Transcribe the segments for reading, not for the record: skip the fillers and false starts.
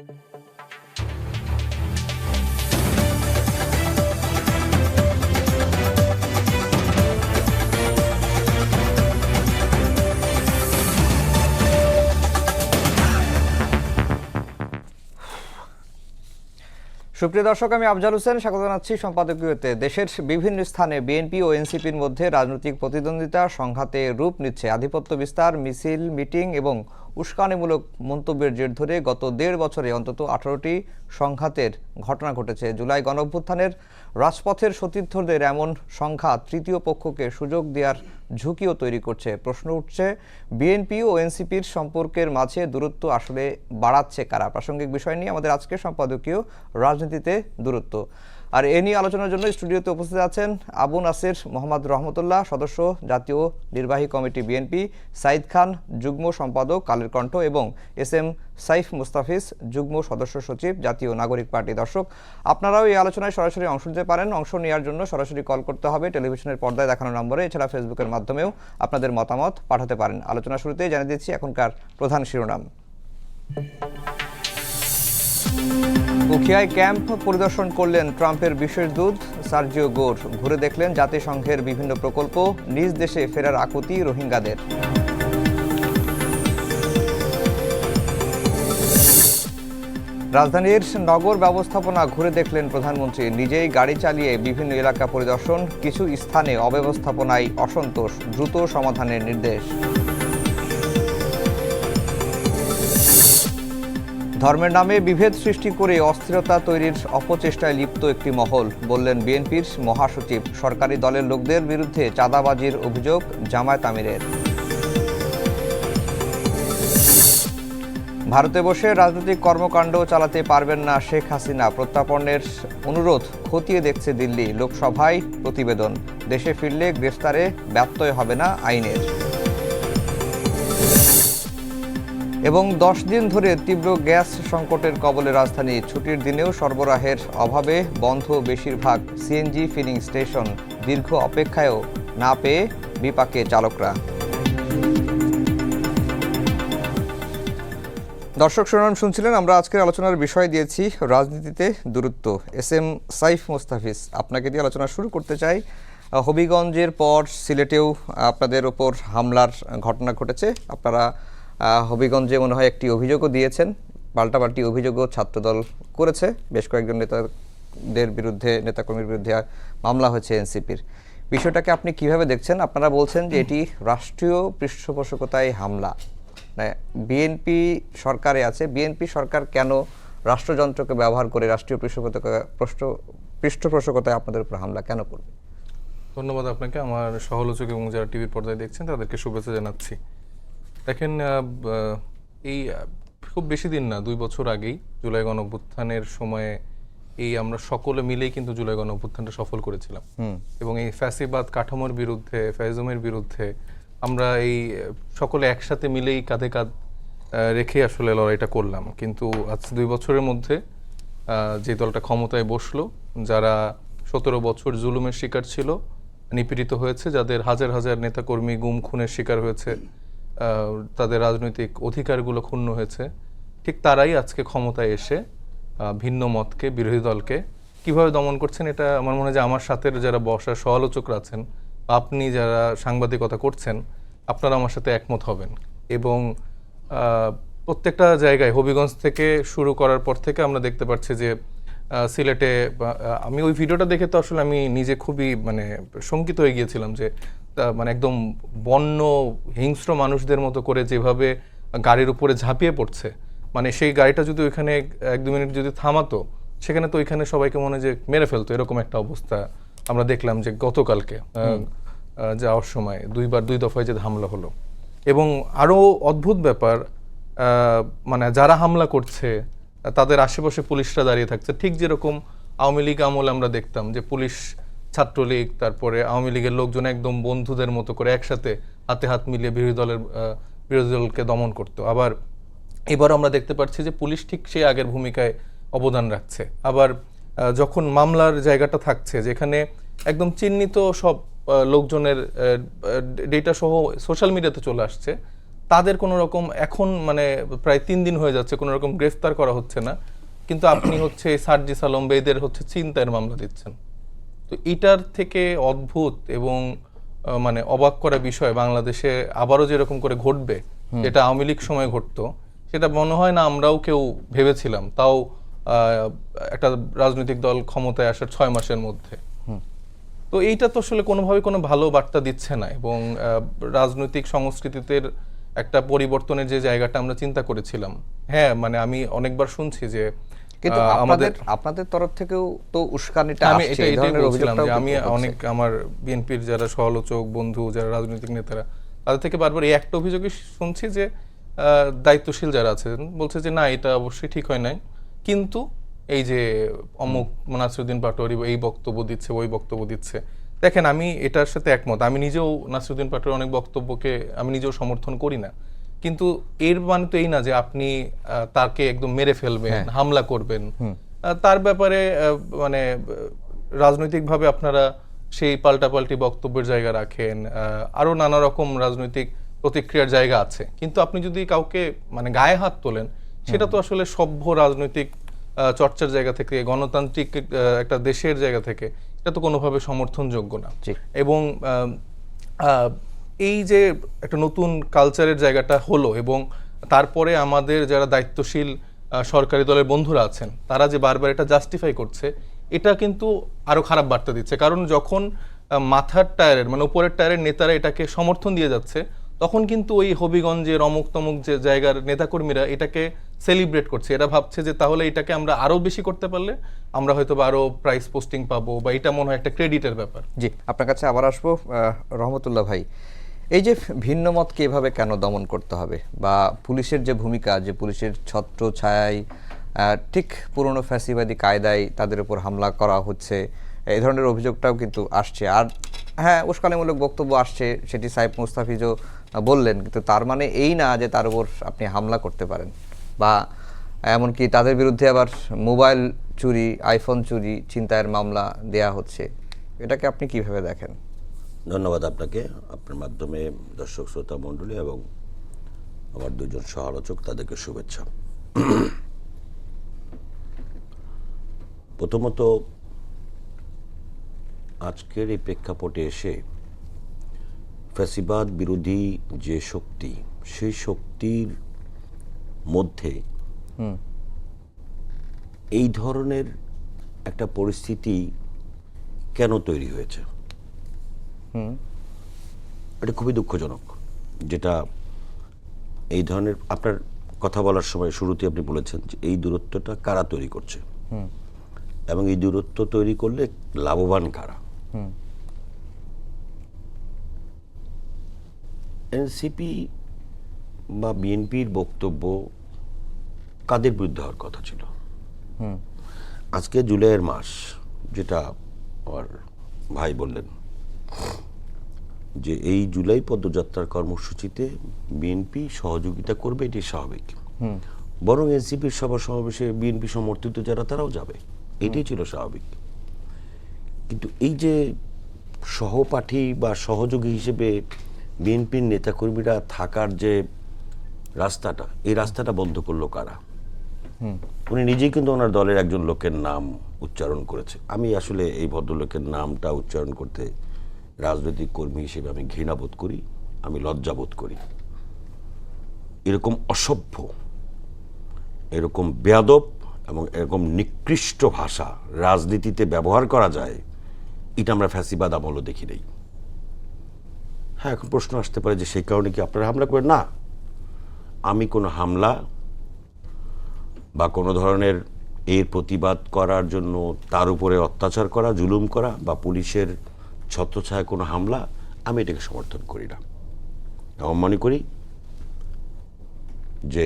সুপ্রিয় দর্শক, আমি আফজাল হোসেন, স্বাগত জানাচ্ছি সম্পাদকীয়তে। দেশের বিভিন্ন স্থানে বিএনপি ও এনসিপির মধ্যে রাজনৈতিক প্রতিদ্বন্দ্বিতা সংঘাতে রূপ নিচ্ছে। আধিপত্য বিস্তার, মিছিল, মিটিং এবং উস্কানিমূলক মন্তব্যের জের ধরে গত ১.৫ বছরে অন্তত ১৮টি সংঘাতের ঘটনা ঘটেছে। জুলাই গণঅভ্যুত্থানের রাজপথের সতীর্থদের এমন সংঘাত তৃতীয় পক্ষকে সুযোগ দেওয়ার ঝুঁকিও তৈরি করছে। প্রশ্ন উঠছে, বিএনপি ও এনসিপির সম্পর্কের মাঝে দূরত্ব আসলে বাড়াচ্ছে কারা? প্রাসঙ্গিক বিষয় নিয়ে আমাদের আজকের সম্পাদকীয় রাজনীতিতে দূরত্ব। আর এ নিয়ে আলোচনার জন্য স্টুডিওতে উপস্থিত আছেন আবু নাসির মোহাম্মদ রহমতুল্লাহ, সদস্য জাতীয় নির্বাহী কমিটি বিএনপি, সাইদ খান, যুগ্ম সম্পাদক কালের কণ্ঠ, এবং এস এম সাইফ মুস্তাফিজ, যুগ্ম সদস্য সচিব জাতীয় নাগরিক পার্টি। দর্শক, আপনারাও এই আলোচনায় সরাসরি অংশ নিতে পারেন। অংশ নেওয়ার জন্য সরাসরি কল করতে হবে টেলিভিশনের পর্দায় দেখানো নম্বরে। এছাড়া ফেসবুকের মাধ্যমেও আপনাদের মতামত পাঠাতে পারেন। আলোচনা শুরুতেই জানিয়ে দিচ্ছি এখনকার প্রধান শিরোনাম। উখিয়ায় ক্যাম্প পরিদর্শন করলেন ট্রাম্পের বিশেষ দূত সার্জিও গোর। ঘুরে দেখলেন জাতিসংঘের বিভিন্ন প্রকল্প। নিজ দেশে ফেরার আকুতি রোহিঙ্গাদের। রাজধানীর নগর ব্যবস্থাপনা ঘুরে দেখলেন প্রধানমন্ত্রী। নিজেই গাড়ি চালিয়ে বিভিন্ন এলাকা পরিদর্শন। কিছু স্থানে অব্যবস্থাপনায় অসন্তোষ, দ্রুত সমাধানের নির্দেশ। ধর্মের নামে বিভেদ সৃষ্টি করে অস্থিরতা তৈরির অপচেষ্টায় লিপ্ত একটি মহল, বললেন বিএনপির মহাসচিব। সরকারি দলের লোকদের বিরুদ্ধে চাঁদাবাজির অভিযোগ জামায়াত আমিরের। ভারতে বসে রাজনৈতিক কর্মকাণ্ড চালাতে পারবেন না শেখ হাসিনা, প্রত্যাপনের অনুরোধ খতিয়ে দেখছে দিল্লি। লোকসভায় প্রতিবেদন। দেশে ফিরলে গ্রেফতারে ব্যত্যয় হবে না আইনের। এবং 10 দিন ধরে তীব্র গ্যাস সংকটের কবলে রাজধানী। ছুটির দিনেও সরবরাহের অভাবে বন্ধ বেশিরভাগ সিএনজি ফিলিং স্টেশন। দীর্ঘ অপেক্ষায়ও না পেয়ে বিপাকে চালকরা। দর্শক শিরোনাম শুনছিলেন। আমরা আজকের আলোচনার বিষয় দিয়েছি রাজনীতিতে দূরত্ব। এস এম সাইফ মুস্তাফিজ, আপনাকে দিয়ে আলোচনা শুরু করতে চাই। হবিগঞ্জের পর সিলেটেও আপনাদের ওপর হামলার ঘটনা ঘটেছে। আপনারা হবিগঞ্জে মনে হয় একটি অভিযোগও দিয়েছেন। পাল্টাপাল্টি অভিযোগও ছাত্রদল করেছে। বেশ কয়েকজন নেতাদের বিরুদ্ধে, নেতাকর্মীর বিরুদ্ধে মামলা হয়েছে এনসিপির। বিষয়টাকে আপনি কিভাবে দেখছেন? আপনারা বলছেন যে এটি রাষ্ট্রীয় পৃষ্ঠপোষকতায় হামলা। বিএনপি সরকারে আছে, বিএনপি সরকার কেন রাষ্ট্রযন্ত্রকে ব্যবহার করে রাষ্ট্রীয় পৃষ্ঠপোষকতায় আপনাদের উপর হামলা কেন করবে? ধন্যবাদ আপনাকে। আমার সহলোচক এবং যারা টিভির পর্দায় দেখছেন তাদেরকে শুভেচ্ছা জানাচ্ছি। দেখেন, এই খুব বেশি দিন না, 2 বছর আগেই জুলাই গণঅভ্যুত্থানের সময়ে আমরা সকলে মিলেই কিন্তু জুলাই গণঅভ্যুত্থানটা সফল করেছিলাম। এবং এই ফ্যাসিবাদ কাঠামোর বিরুদ্ধে, ফ্যাসিজমের বিরুদ্ধে আমরা এই সকলে একসাথে মিলেই কাঁধে কাঁধ রেখে আসলে লড়াইটা করলাম। কিন্তু আজ 2 বছরের মধ্যে যে দলটা ক্ষমতায় বসলো, যারা 17 বছর জুলুমের শিকার ছিল, নিপীড়িত হয়েছে, যাদের হাজার হাজার নেতাকর্মী গুম খুনের শিকার হয়েছে, তাদের রাজনৈতিক অধিকারগুলো ক্ষুণ্ণ হয়েছে, ঠিক তারাই আজকে ক্ষমতায় এসে ভিন্ন মতকে, বিরোধী দলকে কিভাবে দমন করছেন, এটা আমার মনে হয় যে আমার সাথে যারা বসার সমালোচকরা আছেন, আপনি যারা সাংবাদিকতা করছেন, আপনারা আমার সাথে একমত হবেন। এবং প্রত্যেকটা জায়গায় হবিগঞ্জ থেকে শুরু করার পর থেকে আমরা দেখতে পাচ্ছি যে সিলেটে, আমি ওই ভিডিওটা দেখে তো আসলে আমি নিজে খুবই শঙ্কিত হয়ে গিয়েছিলাম যে একদম বন্য হিংস্র মানুষদের মতো করে যেভাবে গাড়ির উপরে ঝাঁপিয়ে পড়ছে, সেই গাড়িটা যদি ওইখানে 1-2 মিনিট যদি থামাতো, সেখানে তো ওইখানে সবাইকে মনে যে মেরে ফেলতো, এরকম একটা অবস্থা আমরা দেখলাম যে গতকালকে যাওয়ার সময় 2 দফায় যে হামলা হলো। এবং আরও অদ্ভুত ব্যাপার, যারা হামলা করছে তাদের আশেপাশে পুলিশরা দাঁড়িয়ে থাকছে, ঠিক যেরকম আওয়ামী লীগ আমলে আমরা দেখতাম যে পুলিশ, ছাত্রলীগ, তারপরে আওয়ামী লীগের লোকজন একদম বন্ধুদের মতো করে একসাথে হাতে হাত মিলিয়ে বিরোধী দলকে দমন করতো। আবার এবার আমরা দেখতে পাচ্ছি যে পুলিশ ঠিক সেই আগের ভূমিকায় অবদান রাখছে। আবার যখন মামলার জায়গাটা থাকছে, যেখানে একদম চিহ্নিত সব লোকজনের ডেটা সহ সোশ্যাল মিডিয়াতে চলে আসছে, তাদের কোনো রকম এখন মানে প্রায় 3 দিন হয়ে যাচ্ছে কোনো রকম গ্রেফতার করা হচ্ছে না, কিন্তু আপনি হচ্ছে সার্জিস আলম বা এদের হচ্ছে ছিনতাইয়ের মামলা দিচ্ছেন। তো এটার থেকে অদ্ভুত এবং মানে অবাক করা বিষয় বাংলাদেশে আবারও যেরকম করে ঘটবে, যেটা আওয়ামী লীগ সময় ঘটতো, সেটা মনে হয় না আমরাও কেউ ভেবেছিলাম, তাও একটা রাজনৈতিক দল ক্ষমতায় আসার 6 মাসের মধ্যে। তো এইটা তো আসলে কোনোভাবে কোনো ভালো বার্তা দিচ্ছে না, এবং রাজনৈতিক সংস্কৃতিতে একটা পরিবর্তনের যে জায়গাটা আমরা চিন্তা করেছিলাম, হ্যাঁ মানে আমি অনেকবার শুনছি যে কিন্তু আপনাদের তরফ থেকেও তো উস্কানিটা আমি আসছে, এটাই এই ধরনের বলছিলাম অভিযোগটাও যে আমি কিন্তু হচ্ছে। অনেক আমার বিএনপির যারা সহলোচক বন্ধু, যারা রাজনৈতিক নেতারা, তাদের থেকে বারবার এই একটা অভিযোগই শুনছি যে দায়িত্বশীল যারা আছেন বলছে যে না, এটা অবশ্যই ঠিক হয় নাই, কিন্তু এই যে অমুক নাসিরুদ্দিন পাটোয়ারি এই বক্তব্য দিচ্ছে, ওই বক্তব্য দিচ্ছে। দেখেন, আমি এটার সাথে একমত, আমি নিজেও নাসিরুদ্দিন পাটোয়ারির অনেক বক্তব্যকে আমি নিজেও সমর্থন করি না, কিন্তু এর মানে তো এই না যে আপনি তাকে একদম মেরে ফেলবেন, হামলা করবেন। তার ব্যাপারে মানে রাজনৈতিকভাবে আপনারা সেই পাল্টাপাল্টি বক্তব্যের জায়গা রাখেন, আরো নানা রকম রাজনৈতিক প্রতিক্রিয়ার জায়গা আছে, কিন্তু আপনি যদি কাউকে মানে গায়ে হাত তোলেন, সেটা তো আসলে সভ্য রাজনৈতিক চর্চার জায়গা থেকে, গণতান্ত্রিক একটা দেশের জায়গা থেকে এটা তো কোনোভাবে সমর্থনযোগ্য না। এবং এই যে একটা নতুন কালচারের জায়গাটা হলো, এবং তারপরে আমাদের যারা দায়িত্বশীল সরকারি দলের বন্ধুরা আছেন, তারা যে বারবার এটা জাস্টিফাই করছে, এটা কিন্তু আরো খারাপ বার্তা দিচ্ছে। কারণ যখন মাথার টায়ারের মানে উপরের টায়ারের নেতারা এটাকে সমর্থন দিয়ে যাচ্ছে, তখন কিন্তু ওই হবিগঞ্জের অমুক তমুক যে জায়গার নেতাকর্মীরা এটাকে সেলিব্রেট করছে। এরা ভাবছে যে তাহলে এটাকে আমরা আরো বেশি করতে পারলে আমরা হয়তো আরো প্রাইস পোস্টিং পাবো, বা এটা মনে হয় একটা ক্রেডিটের ব্যাপার। জি, আপনার কাছে আবার আসবো রহমতুল্লাহ ভাই। এই যে ভিন্ন মতকে এভাবে কেন দমন করতে হবে, বা পুলিশের যে ভূমিকা, যে পুলিশের ছত্র ছায়ায় ঠিক পুরনো ফ্যাসিবাদী কায়দায় তাদের উপর হামলা করা হচ্ছে, এই ধরনের অভিযোগটাও কিন্তু আসছে। আর হ্যাঁ, উস্কানিমূলক বক্তব্য আসছে, সেটি সাইফ মুস্তাফিজও বললেন, কিন্তু তার মানে এই না যে তার উপর আপনি হামলা করতে পারেন, বা এমনকি তাদের বিরুদ্ধে আবার মোবাইল চুরি, আইফোন চুরি, ছিনতাইয়ের মামলা দেয়া হচ্ছে। এটাকে আপনি কিভাবে দেখেন? ধন্যবাদ আপনাকে, আপনার মাধ্যমে দর্শক শ্রোতা মণ্ডলী এবং আমার দুজন সহালোচক, তাদেরকে শুভেচ্ছা। প্রথমত, আজকের এই প্রেক্ষাপটে এসে ফ্যাসিবাদ বিরোধী যে শক্তি, সেই শক্তির মধ্যে এই ধরনের একটা পরিস্থিতি কেন তৈরি হয়েছে, এটা খুবই দুঃখজনক। যেটা এই ধরনের, আপনার কথা বলার সময় শুরুতে আপনি বলেছেন যে এই দূরত্বটা কারা তৈরি করছে, এবং এই দূরত্ব তৈরি করলে লাভবান কারা। এনসিপি বা বিএনপির বক্তব্য কাদের বিরুদ্ধে হওয়ার কথা ছিল? আজকে জুলাইয়ের মাস, যেটা আমার ভাই বললেন যে এই জুলাই পদযাত্রার কর্মসূচিতে বিএনপি সহযোগিতা করবে, এটি স্বাভাবিক। বরং এনসিপির সভা সমাবেশে বিএনপি সমর্থিত যারা, তারাও যাবে, এটাই ছিল স্বাভাবিক। কিন্তু এই যে সহপাঠী বা সহযোগী হিসেবে বিএনপির নেতাকর্মীরা থাকার যে রাস্তাটা, এই রাস্তাটা বন্ধ করলো কারা? উনি নিজেই কিন্তু ওনার দলের একজন লোকের নাম উচ্চারণ করেছে। আমি আসলে এই ভদ্রলোকের নামটা উচ্চারণ করতে রাজনৈতিক কর্মী হিসেবে আমি ঘৃণাবোধ করি, আমি লজ্জাবোধ করি। এরকম অসভ্য, এরকম বেয়াদব এবং এরকম নিকৃষ্ট ভাষা রাজনীতিতে ব্যবহার করা যায়, এটা আমরা ফ্যাসিবাদ আমলও দেখি নাই। হ্যাঁ, এখন প্রশ্ন আসতে পারে যে সেই কারণে কি আপনারা হামলা করেন? না, আমি কোনো হামলা বা কোনো ধরনের এর প্রতিবাদ করার জন্য তার উপরে অত্যাচার করা, জুলুম করা বা পুলিশের ছত্রছায়া কোনো হামলা, আমি এটাকে সমর্থন করি না। আমি মনে করি যে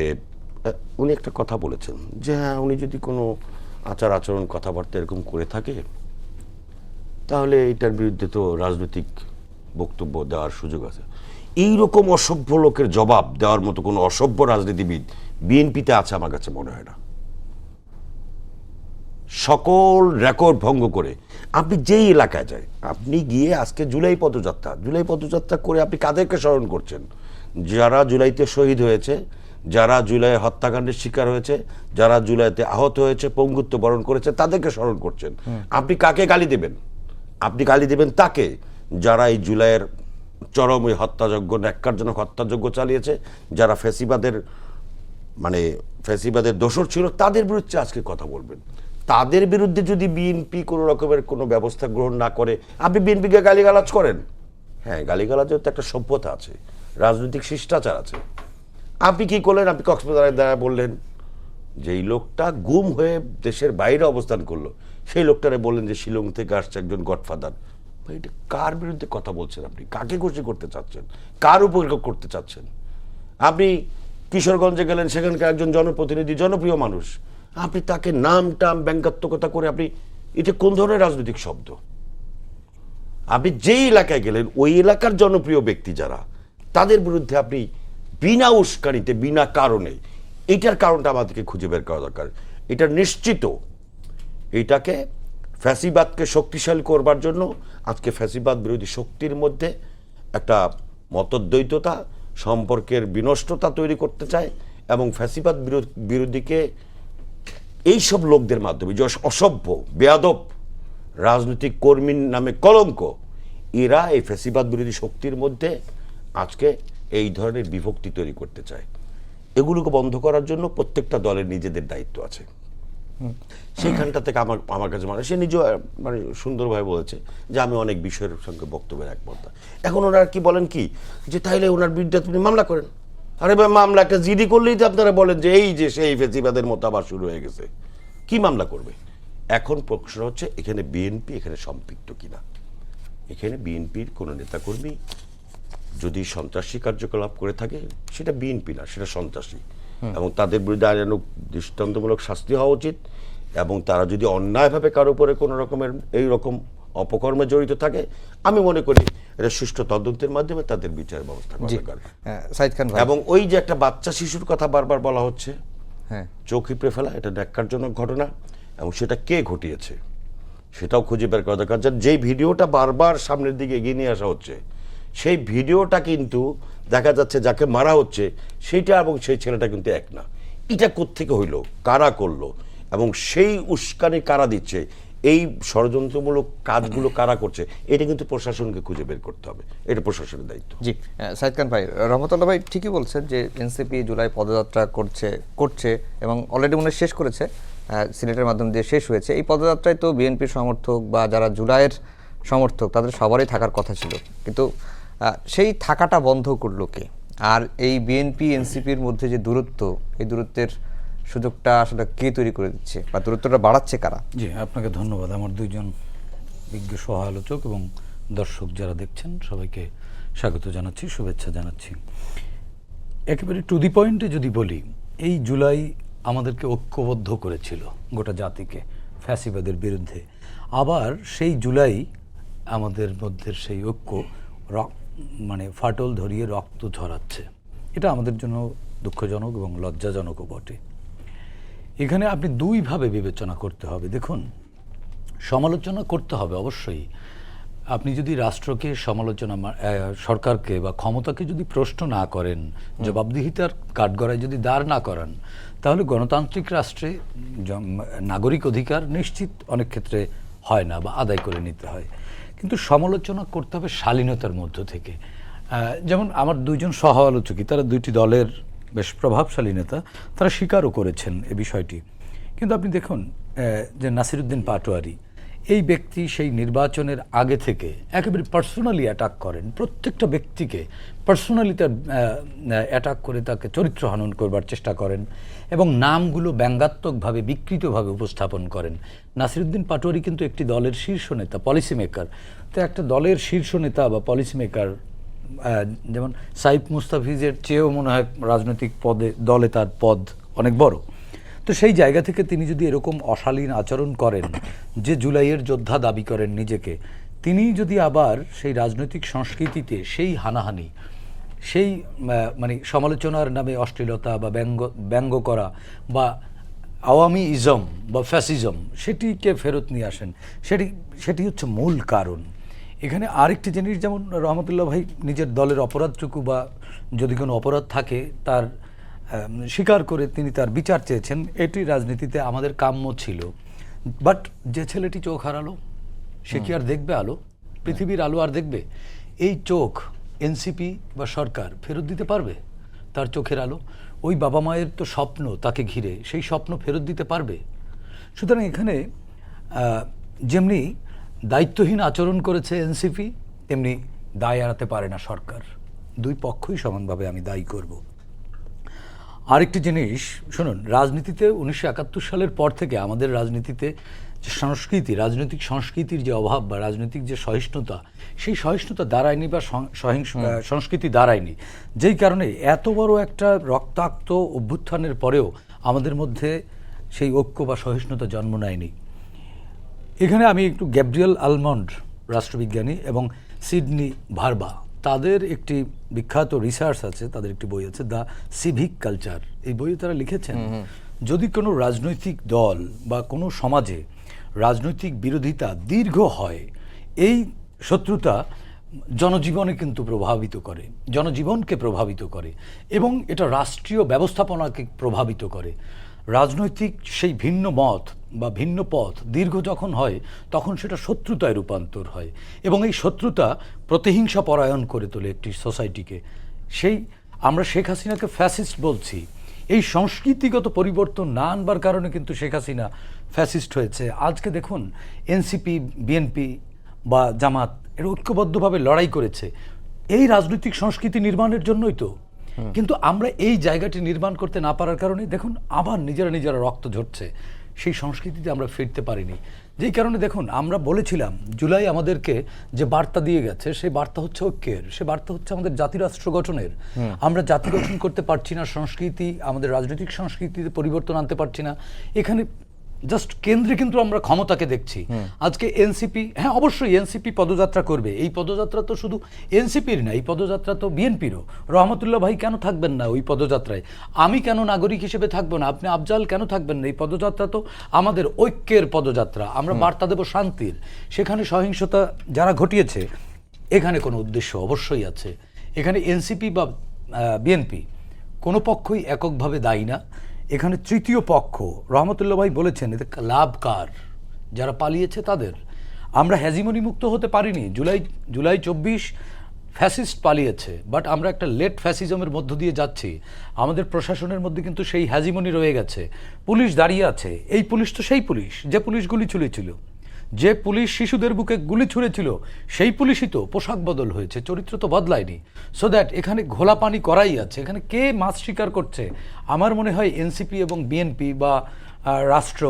উনি একটা কথা বলেছেন যে হ্যাঁ, উনি যদি কোনো আচার আচরণ কথাবার্তা এরকম করে থাকে, তাহলে এটার বিরুদ্ধে তো রাজনৈতিক বক্তব্য দেওয়ার সুযোগ আছে। এইরকম অসভ্য লোকের জবাব দেওয়ার মতো কোনো অসভ্য রাজনীতিবিদ বিএনপিতে আছে আমার কাছে মনে হয় না। সকল রেকর্ড ভঙ্গ করে আপনি যেই এলাকায় যায়, আপনি গিয়ে আজকে জুলাই পদযাত্রা করে আপনি কাদেরকে স্মরণ করছেন? যারা জুলাইতে শহীদ হয়েছে, যারা জুলাই হত্যাকাণ্ডের শিকার হয়েছে, যারা জুলাইতে আহত হয়েছে, পঙ্গুত্ব বরণ করেছে, তাদেরকে স্মরণ করছেন। আপনি কাকে গালি দেবেন? আপনি গালি দেবেন তাকে যারা এই জুলাইয়ের চরম ওই হত্যাযজ্ঞ, ন্যাক্কারজনক হত্যাযজ্ঞ চালিয়েছে, যারা ফ্যাসিবাদের দোসর ছিল, তাদের বিরুদ্ধে আজকে কথা বলবেন। তাদের বিরুদ্ধে যদি বিএনপি কোনো রকমের কোনো ব্যবস্থা গ্রহণ না করে, আপনি বিএনপিকে গালিগালাজ করেন। হ্যাঁ, গালিগালাজের তো একটা সভ্যতা আছে, রাজনৈতিক শিষ্টাচার আছে। আপনি কি করলেন? আপনি কক্সবাজারের দ্বারা বললেন যে এই লোকটা গুম হয়ে দেশের বাইরে অবস্থান করলো, সেই লোকটারে বললেন যে শিলং থেকে আসছে একজন গডফাদার। ভাই, এটা কার বিরুদ্ধে কথা বলছেন আপনি? কাকে খুশি করতে চাচ্ছেন? কার উপকার করতে চাচ্ছেন? আপনি কিশোরগঞ্জে গেলেন, সেখানকার একজন জনপ্রতিনিধি, জনপ্রিয় মানুষ, আপনি তাকে নাম টাম ব্যঙ্গাত্মকতা করে আপনি, এটা কোন ধরনের রাজনৈতিক শব্দ? আপনি যেই এলাকায় গেলেন, ওই এলাকার জনপ্রিয় ব্যক্তি যারা, তাদের বিরুদ্ধে আপনি বিনা উস্কানিতে, বিনা কারণে, এইটার কারণটা আমাদেরকে খুঁজে বের করা দরকার। এটা নিশ্চিত এটাকে ফ্যাসিবাদকে শক্তিশালী করবার জন্য আজকে ফ্যাসিবাদ বিরোধী শক্তির মধ্যে একটা মতদ্বৈততা, সম্পর্কের বিনষ্টতা তৈরি করতে চায়, এবং ফ্যাসিবাদ বিরোধীকে এইসব লোকদের মাধ্যমে, যে অসভ্য বেয়াদব রাজনৈতিক কর্মীর নামে কলঙ্ক, এরা এই ফ্যাসিবাদ বিরোধী শক্তির মধ্যে আজকে এই ধরনের বিভক্তি তৈরি করতে চায়। এগুলোকে বন্ধ করার জন্য প্রত্যেকটা দলের নিজেদের দায়িত্ব আছে। সেইখানটা থেকে আমার কাছে সে নিজেও সুন্দরভাবে বলেছে যে আমি অনেক বিষয়ের সঙ্গে বক্তব্যের একমত। এখন ওনারা কি বলেন কি, যে তাইলে ওনার বিরুদ্ধে আপনি মামলা করেন। আরে ভাই, মামলা একটা জিডি করলেই তো আপনারা বলেন যে এই যে সেই ফ্যাসিবাদের মতো আবার শুরু হয়ে গেছে। কি মামলা করবে? এখন প্রশ্ন হচ্ছে এখানে বিএনপি এখানে সম্পৃক্ত কিনা। এখানে বিএনপির কোনো নেতাকর্মী যদি সন্ত্রাসী কার্যকলাপ করে থাকে, সেটা বিএনপি না, সেটা সন্ত্রাসী, এবং তাদের বিরুদ্ধে আইনানুগ দৃষ্টান্তমূলক শাস্তি হওয়া উচিত। এবং তারা যদি অন্যায়ভাবে কারো উপরে কোনো রকমের এই রকম অপকর্মে জড়িত থাকে, আমি মনে করি এটা সুষ্ঠু তদন্তের মাধ্যমে তাদের বিচার ব্যবস্থা করা দরকার। সাইদ খান ভাই, এবং ওই যে একটা বাচ্চা শিশুর কথা বারবার বলা হচ্ছে, হ্যাঁ, চোখ হিপড়ে ফেলা, এটা ন্যাক্কারজনক ঘটনা, এবং সেটা কে ঘটিয়েছে সেটাও খুঁজে বের করা দরকার। যেই ভিডিওটা বারবার সামনের দিকে এগিয়ে নিয়ে আসা হচ্ছে, সেই ভিডিওটা কিন্তু দেখা যাচ্ছে যাকে মারা হচ্ছে সেইটা এবং সেই ছেলেটা কিন্তু এক না। এটা কোত্থেকে হইলো, কারা করলো, এবং সেই উস্কানি কারা দিচ্ছে, এই ষড়যন্ত্রমূলক কাজগুলো কারা করছে, এটা কিন্তু প্রশাসনকে খুঁজে বের করতে হবে। এটা প্রশাসনের দায়িত্ব। জি, সাইদ খান ভাই, রহমতুল্লাহ ভাই ঠিকই বলছেন যে এনসিপি জুলাই পদযাত্রা করছে এবং অলরেডি মনে হয় শেষ করেছে, সিলেটের মাধ্যম দিয়ে শেষ হয়েছে। এই পদযাত্রায় তো বিএনপির সমর্থক বা যারা জুলাইয়ের সমর্থক, তাদের সবারই থাকার কথা ছিল, কিন্তু সেই থাকাটা বন্ধ করলো কে? আর এই বিএনপি এনসিপির মধ্যে যে দূরত্ব, এই দূরত্বের সুযোগটা আসলে কে তৈরি করে দিচ্ছে বা দূরত্বটা বাড়াচ্ছে কারা? জি, আপনাকে ধন্যবাদ। আমার দুইজন বিজ্ঞ সহ আলোচক এবং দর্শক যারা দেখছেন সবাইকে স্বাগত জানাচ্ছি, শুভেচ্ছা জানাচ্ছি। একেবারে টু দি পয়েন্টে যদি বলি, এই জুলাই আমাদেরকে ঐক্যবদ্ধ করেছিল গোটা জাতিকে ফ্যাসিবাদের বিরুদ্ধে। আবার সেই জুলাই আমাদের মধ্যে সেই ঐক্য ফাটল ধরিয়ে রক্ত ঝরাচ্ছে। এটা আমাদের জন্য দুঃখজনক এবং লজ্জাজনকও বটে। এখানে আপনি দুইভাবে বিবেচনা করতে হবে। দেখুন, সমালোচনা করতে হবে অবশ্যই। আপনি যদি রাষ্ট্রকে সরকারকে বা ক্ষমতাকে যদি প্রশ্ন না করেন, জবাবদিহিতার কাঠগড়ায় যদি দাঁড় না করান, তাহলে গণতান্ত্রিক রাষ্ট্রে নাগরিক অধিকার নিশ্চিত অনেক ক্ষেত্রে হয় না বা আদায় করে নিতে হয়। কিন্তু সমালোচনা করতে হবে শালীনতার মধ্য থেকে। যেমন আমার দুইজন সহ আলোচকই, তারা দুইটি দলের বেশ প্রভাবশালী নেতা, তারা স্বীকারও করেছেন এ বিষয়টি। কিন্তু আপনি দেখুন যে নাসিরউদ্দিন পাটোয়ারি, এই ব্যক্তি সেই নির্বাচনের আগে থেকে একেবারে পার্সোনালি অ্যাটাক করেন, প্রত্যেকটা ব্যক্তিকে পার্সোনালি তার অ্যাটাক করে তাকে চরিত্র হনন করবার চেষ্টা করেন এবং নামগুলো ব্যঙ্গাত্মকভাবে বিকৃতভাবে উপস্থাপন করেন। নাসিরউদ্দিন পাটোয়ারি কিন্তু একটি দলের শীর্ষ নেতা, পলিসি মেকার। তো একটা দলের শীর্ষ নেতা বা পলিসি মেকার, যেমন সাইফ মুস্তাফিজের চেয়েও মনে হয় রাজনৈতিক দলে তার পদ অনেক বড়। তো সেই জায়গা থেকে তিনি যদি এরকম অশালীন আচরণ করেন, যে জুলাইয়ের যোদ্ধা দাবি করেন নিজেকে, তিনি যদি আবার সেই রাজনৈতিক সংস্কৃতিতে সেই হানাহানি, সেই সমালোচনার নামে অশ্লীলতা বা ব্যঙ্গ করা বা আওয়ামী ইজম বা ফ্যাসিজম, সেটিকে ফেরত নিয়ে আসেন, সেটি হচ্ছে মূল কারণ। এখানে আরেকটি জিনিস, যেমন রহমতুল্লাহ ভাই নিজের দলের অপরাধটুকু বা যদি কোনো অপরাধ থাকে তার স্বীকার করে তিনি তার বিচার চেয়েছেন, এটি রাজনীতিতে আমাদের কাম্য ছিল। বাট যে ছেলেটি চোখ হারালো সে কি আর দেখবে আলো? পৃথিবীর আলো আর দেখবে? এই চোখ এনসিপি বা সরকার ফেরত দিতে পারবে? তার চোখের আলো, ওই বাবা মায়ের তো স্বপ্ন তাকে ঘিরে, সেই স্বপ্ন ফেরত দিতে পারবে? সুতরাং এখানে যেমনি দায়িত্বহীন আচরণ করেছে এনসিপি, তেমনি দায় এড়াতে পারে না সরকার। দুই পক্ষই সমানভাবে আমি দায়ী করব। আরেকটি জিনিস শুনুন, রাজনীতিতে 1971 সালের পর থেকে আমাদের রাজনীতিতে যে সংস্কৃতি, রাজনৈতিক সংস্কৃতির যে অভাব বা রাজনৈতিক যে সহিষ্ণুতা, সেই সহিষ্ণুতা দাঁড়ায়নি বা সংস্কৃতি দাঁড়ায়নি, যেই কারণে এত বড় একটা রক্তাক্ত অভ্যুত্থানের পরেও আমাদের মধ্যে সেই ঐক্য বা সহিষ্ণুতা জন্ম নেয়নি। এখানে আমি একটু গ্যাব্রিয়েল আলমন্ড রাষ্ট্রবিজ্ঞানী এবং সিডনি ভার্বা, তাদের একটি বিখ্যাত রিসার্চ আছে, তাদের একটি বই আছে দ্য সিভিক কালচার। এই বইয়ে তারা লিখেছেন, যদি কোনো রাজনৈতিক দল বা কোনো সমাজে রাজনৈতিক বিরোধিতা দীর্ঘ হয়, এই শত্রুতা জনজীবনে কিন্তু প্রভাবিত করে, জনজীবনকে প্রভাবিত করে এবং এটা রাষ্ট্রীয় ব্যবস্থাপনাকে প্রভাবিত করে। রাজনৈতিক সেই ভিন্ন মত বা ভিন্ন পথ দীর্ঘ যখন হয়, তখন সেটা শত্রুতায় রূপান্তর হয় এবং এই শত্রুতা প্রতিহিংসা পরায়ণ করে তোলে একটি সোসাইটিকে। সেই আমরা শেখ হাসিনাকে ফ্যাসিস্ট বলছি, এই সংস্কৃতিগত পরিবর্তন না আনবার কারণে কিন্তু শেখ হাসিনা ফ্যাসিস্ট হয়েছে। আজকে দেখুন এনসিপি, বিএনপি বা জামাত এর ঐক্যবদ্ধভাবে লড়াই করেছে এই রাজনৈতিক সংস্কৃতি নির্মাণের জন্যই তো। কিন্তু আমরা এই জায়গাটি নির্মাণ করতে না পারার কারণে দেখুন আবার নিজেরা রক্ত ঝরছে, সেই সংস্কৃতিতে আমরা ফিরতে পারিনি। যেই কারণে দেখুন আমরা বলেছিলাম জুলাই আমাদেরকে যে বার্তা দিয়ে গেছে, সেই বার্তা হচ্ছে ঐক্যের, সে বার্তা হচ্ছে আমাদের জাতিরাষ্ট্র গঠনের। আমরা জাতি গঠন করতে পারছি না, সংস্কৃতি, আমাদের রাজনৈতিক সংস্কৃতিতে পরিবর্তন আনতে পারছি না। এখানে জাস্ট কেন্দ্রে কিন্তু আমরা ক্ষমতাকে দেখছি। আজকে এনসিপি, হ্যাঁ অবশ্যই এনসিপি পদযাত্রা করবে, এই পদযাত্রা তো শুধু এনসিপির না, এই পদযাত্রা তো বিএনপিরও। রহমতুল্লাহ ভাই কেন থাকবেন না ওই পদযাত্রায়? আমি কেন নাগরিক হিসেবে থাকবো না? আপনি আফজাল কেন থাকবেন না? এই পদযাত্রা তো আমাদের ঐক্যের পদযাত্রা, আমরা বার্তা দেব শান্তির। সেখানে সহিংসতা যারা ঘটিয়েছে, এখানে কোনো উদ্দেশ্য অবশ্যই আছে। এখানে এনসিপি বা বিএনপি কোনো পক্ষই এককভাবে দায়ী না। এখানে তৃতীয় পক্ষ, রহমতুল্লাহ ভাই বলেছেন, এতে লাভ কার? যারা পালিয়েছে তাদের। আমরা হ্যাজিমনি মুক্ত হতে পারিনি। জুলাই 24 ফ্যাসিস্ট পালিয়েছে, বাট আমরা একটা লেট ফ্যাসিজমের মধ্য দিয়ে যাচ্ছি। আমাদের প্রশাসনের মধ্যে কিন্তু সেই হ্যাজিমনি রয়ে গেছে। পুলিশ দাঁড়িয়ে আছে, এই পুলিশ তো সেই পুলিশ যে পুলিশ গুলি ছুঁড়েছিল, যে পুলিশ শিশুদের বুকে গুলি ছুঁড়েছিল, সেই পুলিশই তো। পোশাক বদল হয়েছে, চরিত্র তো বদলায়নি। সো দ্যাট এখানে ঘোলা পানি করাই আছে। এখানে কে মাছ শিকার করছে? আমার মনে হয় এনসিপি এবং বিএনপি বা রাষ্ট্র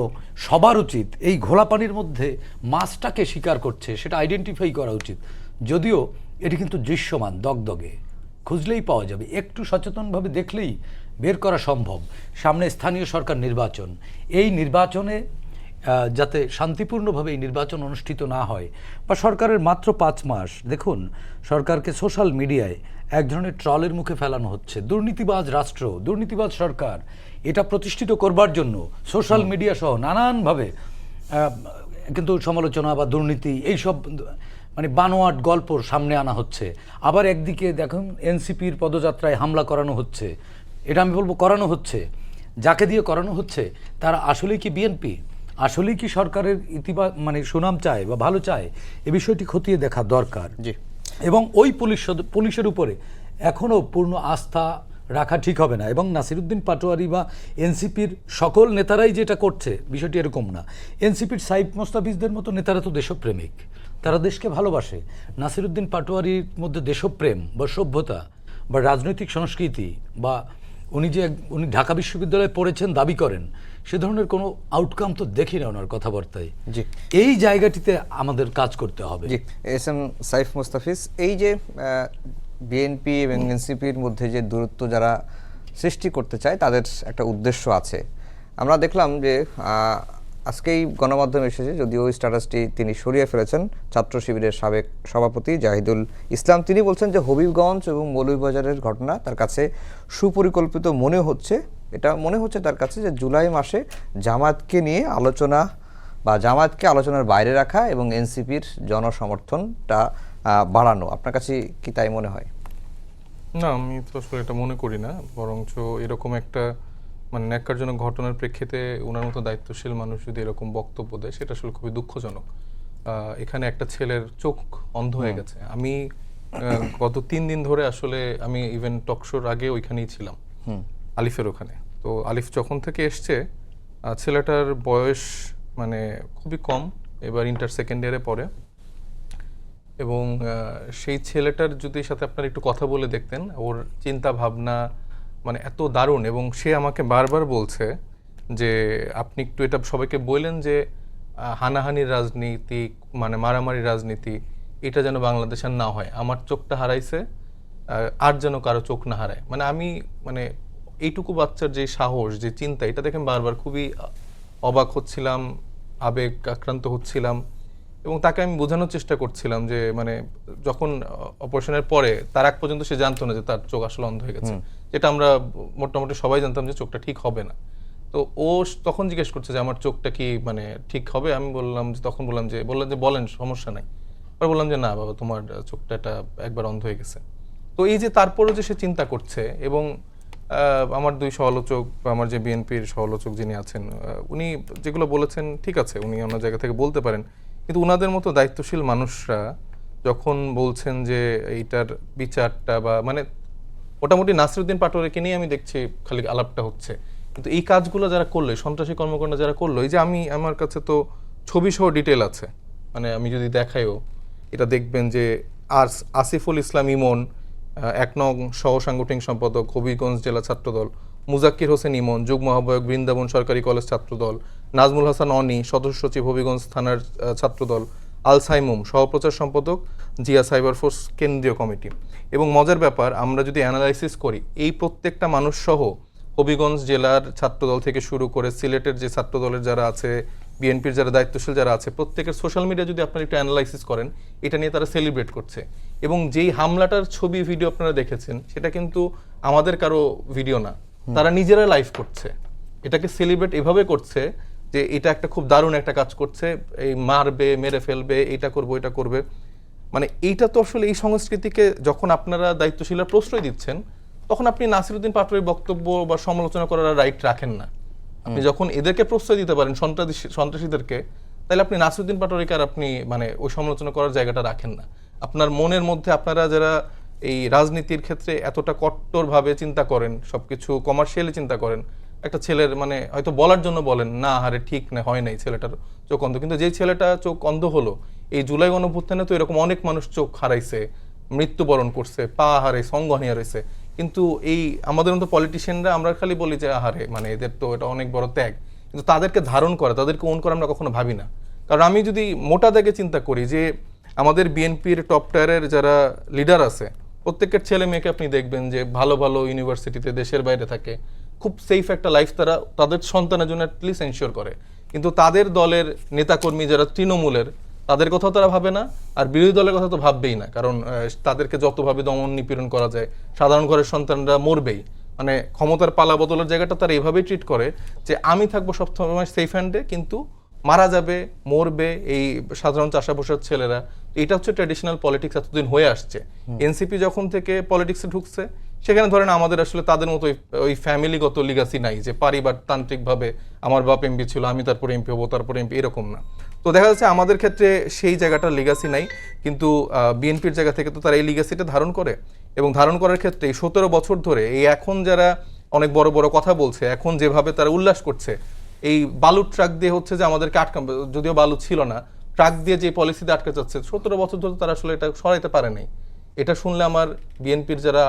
সবার উচিত এই ঘোলা পানির মধ্যে মাছটাকে শিকার করছে সেটা আইডেন্টিফাই করা উচিত। যদিও এটি কিন্তু দৃশ্যমান, দগদগে, খুঁজলেই পাওয়া যাবে, একটু সচেতনভাবে দেখলেই বের করা সম্ভব। সামনে স্থানীয় সরকার নির্বাচন, এই নির্বাচনে যাতে শান্তিপূর্ণভাবে এই নির্বাচন অনুষ্ঠিত না হয়, বা সরকারের মাত্র 5 মাস, দেখুন সরকারকে সোশ্যাল মিডিয়ায় এক ধরনের ট্রলের মুখে ফেলানো হচ্ছে। দুর্নীতিবাজ রাষ্ট্র, দুর্নীতিবাজ সরকার, এটা প্রতিষ্ঠিত করবার জন্য সোশ্যাল মিডিয়া সহ নানানভাবে কিন্তু সমালোচনা বা দুর্নীতি এইসব মানে বানোয়াট গল্প সামনে আনা হচ্ছে। আবার একদিকে দেখুন এনসিপির পদযাত্রায় হামলা করানো হচ্ছে। এটা আমি বলবো করানো হচ্ছে, যাকে দিয়ে করানো হচ্ছে তারা আসলেই কি বিএনপি, আসলেই কি সরকারের মানে সুনাম চায় বা ভালো চায়? এ বিষয়টি খতিয়ে দেখা দরকার। এবং ওই পুলিশের উপরে এখনও পূর্ণ আস্থা রাখা ঠিক হবে না। এবং নাসিরুদ্দিন পাটোয়ারি বা এনসিপির সকল নেতারাই যেটা করছে, বিষয়টি এরকম না। এনসিপির সাইফ মোস্তাফিজদের মতো নেতারা তো দেশপ্রেমিক, তারা দেশকে ভালোবাসে। নাসিরুদ্দিন পাটোয়ারির মধ্যে দেশপ্রেম বা সভ্যতা বা রাজনৈতিক সংস্কৃতি বা উনি ঢাকা বিশ্ববিদ্যালয়ে পড়েছেন দাবি করেন, সে ধরনের কোনো আউটকাম তো দেখি না ওনার কথাবার্তায়। জি, এই জায়গাটিতে আমাদের কাজ করতে হবে। জি, এস এম সাইফ মোস্তাফিজ, এই যে বিএনপি এবং এনসিপির মধ্যে যে দূরত্ব যারা সৃষ্টি করতে চায়, তাদের একটা উদ্দেশ্য আছে। আমরা দেখলাম যে আজকেই গণমাধ্যমে এসেছে, যদিও ওই স্ট্যাটাসটি তিনি সরিয়ে ফেলেছেন, ছাত্র শিবিরের সাবেক সভাপতি জাহিদুল ইসলাম। তিনি বলছেন যে হবিগঞ্জ এবং মৌলভীবাজারের ঘটনা তার কাছে সুপরিকল্পিত মনে হচ্ছে। এটা মনে হচ্ছে তার কাছে যে জুলাই মাসে জামাতকে নিয়ে আলোচনা বা জামায়াতকে আলোচনার বাইরে রাখা এবং এনসিপির জনসমর্থনটা বাড়ানো, আপনার কাছে কি তাই মনে হয়? না, আমি তো আসলে এটা মনে করি না, বরঞ্চ এরকম একটা মানে ন্যাক্কারজনক ঘটনার প্রেক্ষিতে ওনার মতো দায়িত্বশীল মানুষ যদি এরকম বক্তব্য দেয়, সেটা আসলে খুবই দুঃখজনক। এখানে একটা ছেলের চোখ অন্ধ হয়ে গেছে। আমি গত 3 দিন ধরে আসলে আমি ইভেন টকশোর আগে ওইখানেই ছিলাম, আলিফের ওখানে। তো আলিফ যখন থেকে এসছে, ছেলেটার বয়স মানে খুবই কম, এবার ইন্টার সেকেন্ড ইয়ারে পড়ে। এবং সেই ছেলেটার যদি সাথে আপনার একটু কথা বলে দেখতেন, ওর চিন্তা ভাবনা মানে এত দারুণ। এবং সে আমাকে বারবার বলছে যে আপনি একটু এটা সবাইকে বললেন যে হানাহানির রাজনীতি মানে মারামারি রাজনীতি এটা যেন বাংলাদেশের না হয়, আমার চোখটা হারাইছে আর যেন কারো চোখ না হারায়। মানে আমি মানে এইটুকু বাচ্চার যে সাহস, যে চিন্তা, এটা দেখে আমি বারবার খুবই অবাক হচ্ছিলাম, আবেগ আক্রান্ত হচ্ছিলাম। এবং তাকে আমি বোঝানোর চেষ্টা করছিলাম যে মানে যখন অপারেশনের পরে, তার আগ পর্যন্ত সে জানতো না যে তার চোখ আসলে অন্ধ হয়ে গেছে, যেটা আমরা মোটামুটি সবাই জানতাম যে চোখটা ঠিক হবে না। তো ও তখন জিজ্ঞেস করছে যে আমার চোখটা কি মানে ঠিক হবে। আমি বললাম যে বললাম যে বলেন সমস্যা নাই। পরে বললাম যে না বাবা, তোমার চোখটা একবার অন্ধ হয়ে গেছে। তো এই যে তারপরও যে সে চিন্তা করছে, এবং আমার 2 সমালোচক, আমার যে বিএনপির সমালোচক যিনি আছেন, উনি যেগুলো বলেছেন ঠিক আছে, উনি অন্য জায়গা থেকে বলতে পারেন, কিন্তু উনাদের মতো দায়িত্বশীল মানুষরা যখন বলছেন যে এইটার বিচারটা বা মানে মোটামুটি নাসিরউদ্দিন পাটোয়ারিকে নিয়ে আমি দেখছি খালি আলাপটা হচ্ছে, কিন্তু এই কাজগুলো যারা করলো, সন্ত্রাসী কর্মকাণ্ড যারা করলো, এই যে আমার কাছে তো ছবি সহ ডিটেল আছে, মানে আমি যদি দেখাইও এটা দেখবেন যে আসিফুল ইসলাম ইমন 1 নং সহ সাংগঠনিক সম্পাদক, হবিগঞ্জ জেলা ছাত্রদল; মুজাক্কির হোসেন ইমন, যুগ্ম আহ্বায়ক, বৃন্দাবন সরকারি কলেজ ছাত্রদল; নাজমুল হাসান অনি, সদস্য সচিব, হবিগঞ্জ থানার ছাত্রদল; আল সাইমুম, সহপ্রচার সম্পাদক, জিয়া সাইবার ফোর্স কেন্দ্রীয় কমিটি। এবং মজার ব্যাপার, আমরা যদি অ্যানালাইসিস করি, এই প্রত্যেকটা মানুষ সহ হবিগঞ্জ জেলার ছাত্রদল থেকে শুরু করে সিলেটের যে ছাত্রদলের যারা আছে, বিএনপির যারা দায়িত্বশীল যারা আছে, প্রত্যেকের সোশ্যাল মিডিয়া যদি আপনারা একটু অ্যানালাইসিস করেন, এটা নিয়ে তারা সেলিব্রেট করছে। এবং যেই হামলাটার ছবি ভিডিও আপনারা দেখেছেন, সেটা কিন্তু আমাদের কারো ভিডিও না, তারা নিজেরা লাইভ করছে, এটাকে সেলিব্রেট এভাবে করছে যে এটা একটা খুব দারুণ একটা কাজ করছে, এই মারবে, মেরে ফেলবে, এটা করবো, এটা করবে। মানে এইটা তো আসলে এই সংস্কৃতিকে যখন আপনারা দায়িত্বশীলরা প্রশ্রয় দিচ্ছেন, তখন আপনি নাসিরউদ্দিন পাটোয়ারির বক্তব্য বা সমালোচনা করার রাইট রাখেন না। আপনি যখন এদেরকে প্রশ্রয় দিতে পারেন, সন্ত্রাসীদেরকে, তাহলে আপনি নাসিরউদ্দিন পাটোয়ারিকে আর আপনি মানে ওই সমালোচনা করার জায়গাটা রাখেন না। আপনার মনের মধ্যে আপনারা যারা এই রাজনীতির ক্ষেত্রে এতটা কট্টরভাবে চিন্তা করেন, সবকিছু কমার্শিয়ালি চিন্তা করেন, একটা ছেলের মানে হয়তো বলার জন্য বলেন না, হারে ঠিক না, হয় নাই, ছেলেটার চোখ অন্ধ, কিন্তু যেই ছেলেটা চোখ অন্ধ হলো, এই জুলাই গণঅভ্যুত্থানে তো এরকম অনেক মানুষ চোখ হারাইছে, মৃত্যুবরণ করছে, পা হারাইছে, অঙ্গ হারিয়ে রয়েছে। কিন্তু এই আমাদের মতো পলিটিশিয়ানরা আমরা খালি বলি যে আহারে মানে এদের তো এটা অনেক বড় ত্যাগ, কিন্তু তাদেরকে ধারণ করা, তাদেরকে ওন করা আমরা কখনো ভাবি না। কারণ আমি যদি মোটা দাগে চিন্তা করি যে আমাদের বিএনপির টপ টায়ারের যারা লিডার আছে, প্রত্যেকের ছেলে মেয়েকে আপনি দেখবেন যে ভালো ভালো ইউনিভার্সিটিতে দেশের বাইরে থাকে, খুব সেফ একটা লাইফ তারা তাদের সন্তানের জন্য অ্যাটলিস্ট এনশিওর করে। কিন্তু তাদের দলের নেতাকর্মী যারা তৃণমূলের, তাদের কথাও তারা ভাবে না, আর বিরোধী দলের কথা তো ভাববেই না, কারণ তাদেরকে যতভাবে দমন নিপীড়ন করা যায়, সাধারণ ঘরের সন্তানরা মরবেই। মানে ক্ষমতার পালা বদলের জায়গাটা তারা এভাবেই ট্রিট করে যে আমি থাকবো সবসময় সেফ হ্যান্ডে, কিন্তু মারা যাবে, মরবে এই সাধারণ চাষা বসার ছেলেরা। এটা হচ্ছে ট্র্যাডিশনাল পলিটিক্স এতদিন হয়ে আসছে। এনসিপি যখন থেকে পলিটিক্সে ঢুকছে, সেখানে ধরেন আমাদের আসলে তাদের মতো ওই ফ্যামিলিগত লিগাসি নাই যে পারিবারতান্ত্রিকভাবে আমার বাপ এমপি ছিল, আমি তারপরে এমপি হবো, তারপরে এমপি, এরকম না। তো দেখা যাচ্ছে আমাদের ক্ষেত্রে সেই জায়গাটার লিগাসি নাই, কিন্তু বিএনপির জায়গা থেকে তো তারা এই লিগাসিটা ধারণ করে। এবং ধারণ করার ক্ষেত্রে 17 বছর ধরে এই এখন যারা অনেক বড় বড় কথা বলছে, এখন যেভাবে তারা উল্লাস করছে, এই বালুর ট্রাক দিয়ে হচ্ছে যে আমাদেরকে আটকাবে, যদিও বালু ছিল না, ট্রাক দিয়ে যে পলিসিতে আটকে যাচ্ছে, 17 বছর ধরে তারা আসলে এটা সরাইতে পারে নাই। এটা শুনলে আমার বিএনপির যারা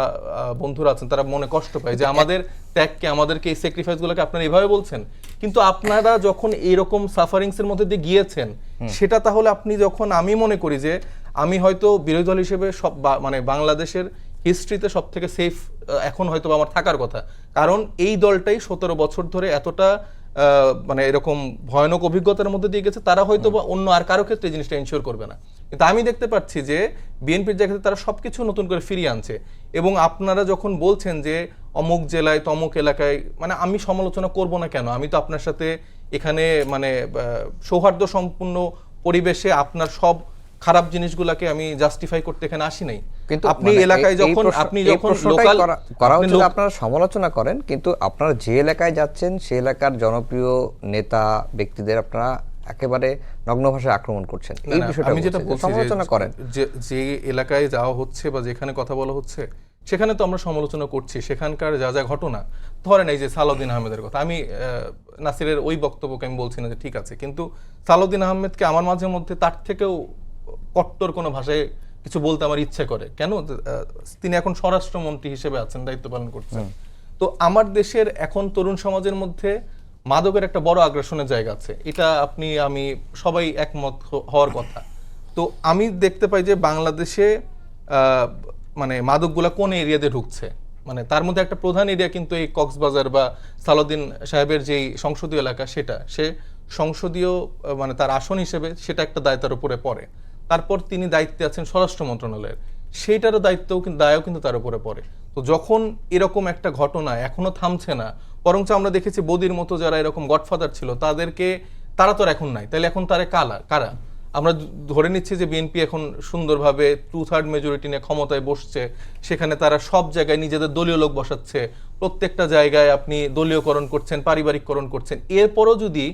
বন্ধুরা আছেন তারা মনে কষ্ট পায় যে আমাদের ত্যাগকে, আমাদেরকে এই স্যাক্রিফাইসগুলোকে আপনারা এইভাবে বলছেন। কিন্তু আপনারা যখন এইরকম সাফারিংস এর মধ্যে দিয়ে গিয়েছেন, সেটা তাহলে আপনি যখন, আমি মনে করি যে আমি হয়তো বিরোধী দল হিসেবে সব মানে বাংলাদেশের হিস্ট্রিতে সব থেকে সেফ এখন হয়তো আমার থাকার কথা, কারণ এই দলটাই 17 বছর ধরে এতটা মানে এরকম ভয়ানক অভিজ্ঞতার মধ্যে দিয়ে গেছে, তারা হয়তো বা অন্য আর কারো ক্ষেত্রে এই জিনিসটা এনশিওর করবে না। কিন্তু আমি দেখতে পাচ্ছি যে বিএনপির জায়গাতে তারা সবকিছু নতুন করে ফিরিয়ে আনছে। এবং আপনারা যখন বলছেন যে অমুক জেলায় তমুক এলাকায়, মানে আমি সমালোচনা করব না কেন? আমি তো আপনার সাথে এখানে মানে সৌহার্দ্য সম্পূর্ণ পরিবেশে আপনার সব খারাপ জিনিসগুলোকে আমি জাস্টিফাই করতে এখানে আসি নাই। কিন্তু আপনি মানে এলাকায় এই যখন প্রশ্ন- আপনি এই যখন প্রশ্নটাই লোকাল করা হচ্ছে যে আপনারা সমালোচনা করেন, কিন্তু আপনারা যে এলাকায় যাচ্ছেন সেই এলাকার জনপ্রিয় নেতা ব্যক্তিদের আপনারা একেবারে নগ্ন ভাষায় আক্রমণ করছেন। এই বিষয়টা আমি যেটা বলছি যে বলছি সমালোচনা করেন। যে এলাকায় যাওয়া হচ্ছে বা যেখানে কথা বলা হচ্ছে সেখানে তো আমরা সমালোচনা করছি। সেখানকার যা যা ঘটনা, ধরেন এই যে সালাউদ্দিন আহমেদের কথা, আমি নাসিরের ওই বক্তব্যকে আমি বলছি না যে ঠিক আছে, কিন্তু সালাউদ্দিন আহমেদকে আমার মাঝে মধ্যে তার থেকেও কট্টর কোনো ভাষায় কিছু বলতে আমার ইচ্ছে করে। কেন? তিনি এখন স্বরাষ্ট্রমন্ত্রী হিসেবে আছেন, দায়িত্ব পালন করছেন। তো আমার দেশের এখন তরুণ সমাজের মধ্যে মাদকের একটা বড় আগ্রাসনের জায়গা আছে, এটা আপনি আমি সবাই একমত হওয়ার কথা। তো আমি দেখতে পাই যে বাংলাদেশে মানে মাদকগুলা কোন এরিয়াতে ঢুকছে, মানে তার মধ্যে একটা প্রধান এরিয়া কিন্তু এই কক্সবাজার বা সালাউদ্দিন সাহেবের যেই সংসদীয় এলাকা, সেটা সে সংসদীয় মানে তার আসন হিসেবে সেটা একটা দায়িত্বের উপরে পড়ে। তারপর তিনি দায়িত্বে আছেন স্বরাষ্ট্র মন্ত্রণালয়ের, সেইটারও দায়িত্বও কিন্তু দায়ও কিন্তু তার উপরে পড়ে। তো যখন এরকম একটা ঘটনা এখনো থামছে না, বরঞ্চ আমরা দেখেছি বদির মতো যারা এরকম গডফাদার ছিল তাদেরকে, তারা তো আর এখন নাই, তাহলে এখন তারা কারা? আমরা ধরে নিচ্ছি যে বিএনপি এখন সুন্দরভাবে 2/3 মেজরিটি নিয়ে ক্ষমতায় বসছে, সেখানে তারা সব জায়গায় নিজেদের দলীয় লোক বসাচ্ছে, প্রত্যেকটা জায়গায় আপনি দলীয়করণ করছেন, পারিবারিককরণ করছেন। এরপরও যদি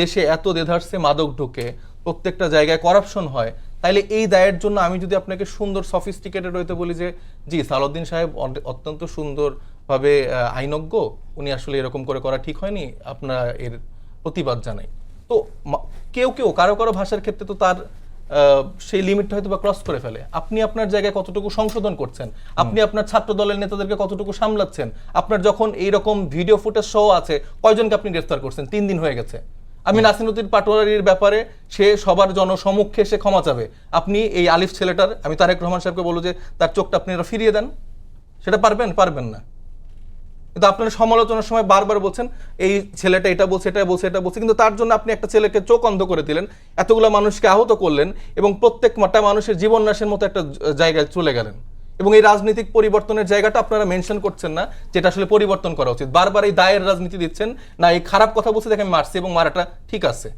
দেশে এত দেধারসে মাদক ঢুকে, প্রত্যেকটা জায়গায় করাপশন হয়, তাইলে এই দায়ের জন্য আমি যদি আপনাকে সুন্দর সফিস্টিকেটেড হইতে বলি যে জি সালাউদ্দিন সাহেব অত্যন্ত সুন্দরভাবে আইনজ্ঞ, উনি আসলে এরকম করে করা ঠিক হয়নি, আপনারা এর প্রতিবাদ জানাই, তো কেউ কারো ভাষার ক্ষেত্রে তো তার সেই লিমিটটা হয়তো বা ক্রস করে ফেলে। আপনি আপনার জায়গায় কতটুকু সংশোধন করছেন, আপনি আপনার ছাত্র দলের নেতাদেরকে কতটুকু সামলাচ্ছেন, আপনার যখন এইরকম ভিডিও ফুটেজ সহ আছে, কয়জনকে আপনি গ্রেফতার করছেন? 3 দিন হয়ে গেছে। আমি নাসিরউদ্দিন পাটোয়ারির ব্যাপারে সে সবার জনসমক্ষে সে ক্ষমা চাবে, আপনি এই আলিফ ছেলেটার, আমি তারেক রহমান সাহেবকে বলবো যে তার চোখটা আপনি ফিরিয়ে দেন, সেটা পারবেন না। কিন্তু আপনারা সমালোচনার সময় বারবার বলছেন এই ছেলেটা এটা বলছে, কিন্তু তার জন্য আপনি একটা ছেলেকে চোখ অন্ধ করে দিলেন, এতগুলো মানুষকে আহত করলেন, এবং প্রত্যেকটা মানুষের জীবন নাশের মতো একটা জায়গায় চলে গেলেন। এবং এই রাজনৈতিক পরিবর্তনের জায়গাটা আপনারা মেনশন করছেন না, যেটা আসলে পরিবর্তন করা উচিত। বারবার এই দায়ের রাজনীতি দিচ্ছেন না, এই খারাপ কথা বলছে দেখে আমি মারছি এবং মারাটা ঠিক আছে।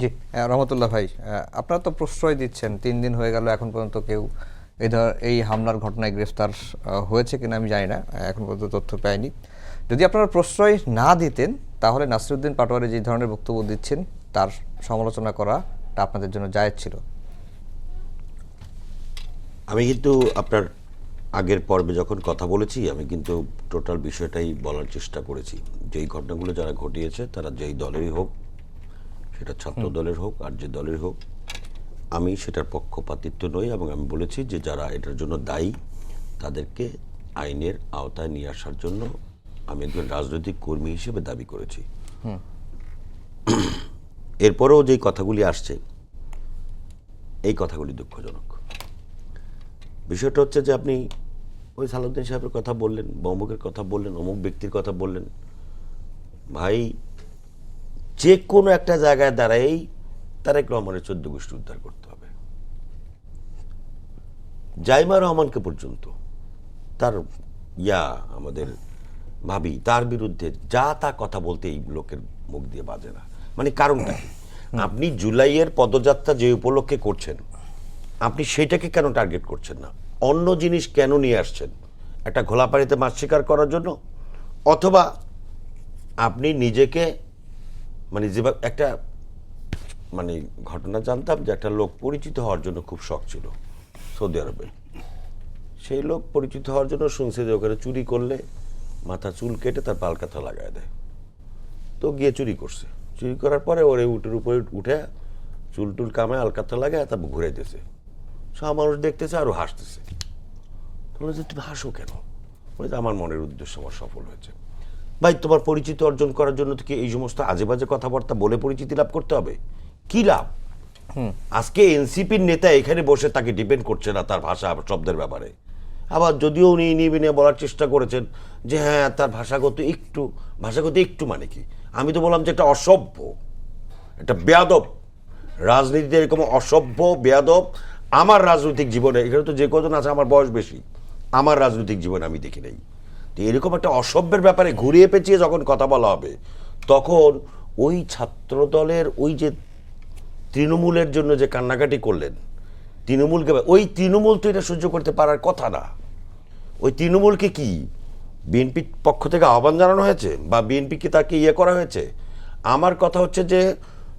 জি রহমতুল্লাহ ভাই, আপনারা তো প্রশ্রয় দিচ্ছেন, 3 দিন হয়ে গেল, এখন পর্যন্ত কেউ এই হামলার ঘটনায় গ্রেফতার হয়েছে কিনা আমি জানি না, এখন পর্যন্ত তথ্য পাইনি। যদি আপনারা প্রশ্রয় না দিতেন তাহলে নাসিরউদ্দিন পাটোয়ারি যে ধরনের বক্তব্য দিচ্ছেন তার সমালোচনা করাটা আপনাদের জন্য জায়েজ ছিল। আমি কিন্তু আপনার আগের পর্বে যখন কথা বলেছি, আমি কিন্তু টোটাল বিষয়টাই বলার চেষ্টা করেছি। যেই ঘটনাগুলো যারা ঘটিয়েছে তারা যেই দলেরই হোক, সেটা ছাত্র দলের হোক আর যে দলের হোক, আমি সেটার পক্ষপাতিত্ব নই। এবং আমি বলেছি যে যারা এটার জন্য দায়ী তাদেরকে আইনের আওতায় নিয়ে আসার জন্য আমি একজন রাজনৈতিক কর্মী হিসেবে দাবি করেছি। এরপরেও যেই কথাগুলি আসছে, এই কথাগুলি দুঃখজনক। বিষয়টা হচ্ছে যে আপনি ওই সালাউদ্দিন সাহেবের কথা বললেন, অমুকের কথা বললেন, অমুক ব্যক্তির কথা বললেন। ভাই, যে কোনো একটা জায়গায় দাঁড়াই তারেক রহমানের 14 গোষ্ঠী উদ্ধার করতে হবে। জাইমা রহমানকে পর্যন্ত তার আমাদের ভাবি, তার বিরুদ্ধে যা তা কথা বলতে এই লোকের মুখ দিয়ে বাজে না। মানে কারণটা কি? আপনি জুলাইয়ের পদযাত্রা যে উপলক্ষে করছেন, আপনি সেটাকে কেন টার্গেট করছেন না? অন্য জিনিস কেন নিয়ে আসছেন? একটা ঘোলাপাড়িতে মাছ শিকার করার জন্য? অথবা আপনি নিজেকে মানে যে একটা মানে ঘটনা জানতাম যে একটা লোক পরিচিত হওয়ার জন্য খুব শখ ছিল সৌদি আরবে। সেই লোক পরিচিত হওয়ার জন্য শুনছে যে ওখানে চুরি করলে মাথা চুল কেটে তার পালকাথা লাগায় দেয়। তো গিয়ে চুরি করছে। চুরি করার পরে ওরে উটের উপরে উঠে চুল টুল কামায় আলকাথা লাগায় তারপর ঘুরে দিয়েছে। সব মানুষ দেখতেছে আর হাসতেছে। বলে যে তুমি হাসো কেন? বলে যে আমার মনের উদ্দেশ্য আমার সফল হয়েছে। ভাই, তোমার পরিচিতি অর্জন করার জন্য কি এই সমস্ত আজে বাজে কথাবার্তা বলে পরিচিতি লাভ করতে হবে? কি লাভ? আজকে এনসিপির নেতা এখানে বসে তাকে ডিপেন্ড করছে না তার ভাষা শব্দের ব্যাপারে। আবার যদিও উনি নিয়ে বলার চেষ্টা করেছেন যে হ্যাঁ তার ভাষাগত একটু মানে কি? আমি তো বললাম যে একটা অসভ্য, একটা বেয়াদব রাজনীতিতে এরকম অসভ্য বেয়াদব আমার রাজনৈতিক জীবনে, এখানে তো যে কজন আছে আমার বয়স বেশি, আমার রাজনৈতিক জীবনে আমি দেখি নাই। তো এরকম একটা অসভ্যের ব্যাপারে ঘুরিয়ে পেঁচিয়ে যখন কথা বলা হবে, তখন ওই ছাত্রদলের ওই যে তৃণমূলের জন্য যে কান্নাকাটি করলেন, তৃণমূলকে, ওই তৃণমূল তো এটা সহ্য করতে পারার কথা না। ওই তৃণমূলকে কি বিএনপির পক্ষ থেকে আহ্বান জানানো হয়েছে বা বিএনপিকে তাকে ইয়ে করা হয়েছে? আমার কথা হচ্ছে যে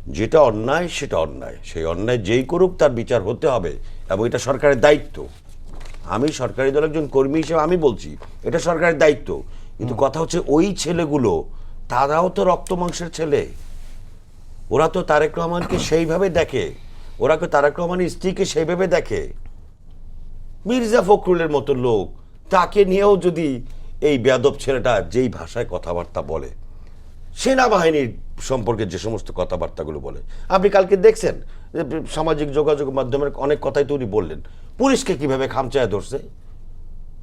যেটা অন্যায় সেটা অন্যায়, সেই অন্যায় যেই করুক তার বিচার হতে হবে, এবং এটা সরকারের দায়িত্ব। আমি সরকারি দলের একজন কর্মী হিসেবে আমি বলছি এটা সরকারের দায়িত্ব। কিন্তু কথা হচ্ছে ওই ছেলেগুলো তারাও তো রক্ত মাংসের ছেলে, ওরা তো তারেক রহমানকে সেইভাবে দেখে, ওরা তো তারেক রহমানের স্ত্রীকে সেইভাবে দেখে। মির্জা ফখরুলের মতো লোক, তাকে নিয়েও যদি এই বেয়াদব ছেলেটা যেই ভাষায় কথাবার্তা বলে, সেনাবাহিনীর সম্পর্কে যে সমস্ত কথাবার্তাগুলো বলে, আপনি কালকে দেখছেন যে সামাজিক যোগাযোগ মাধ্যমের অনেক কথাই তো উনি বললেন, পুলিশকে কিভাবে খামচায় ধরছে।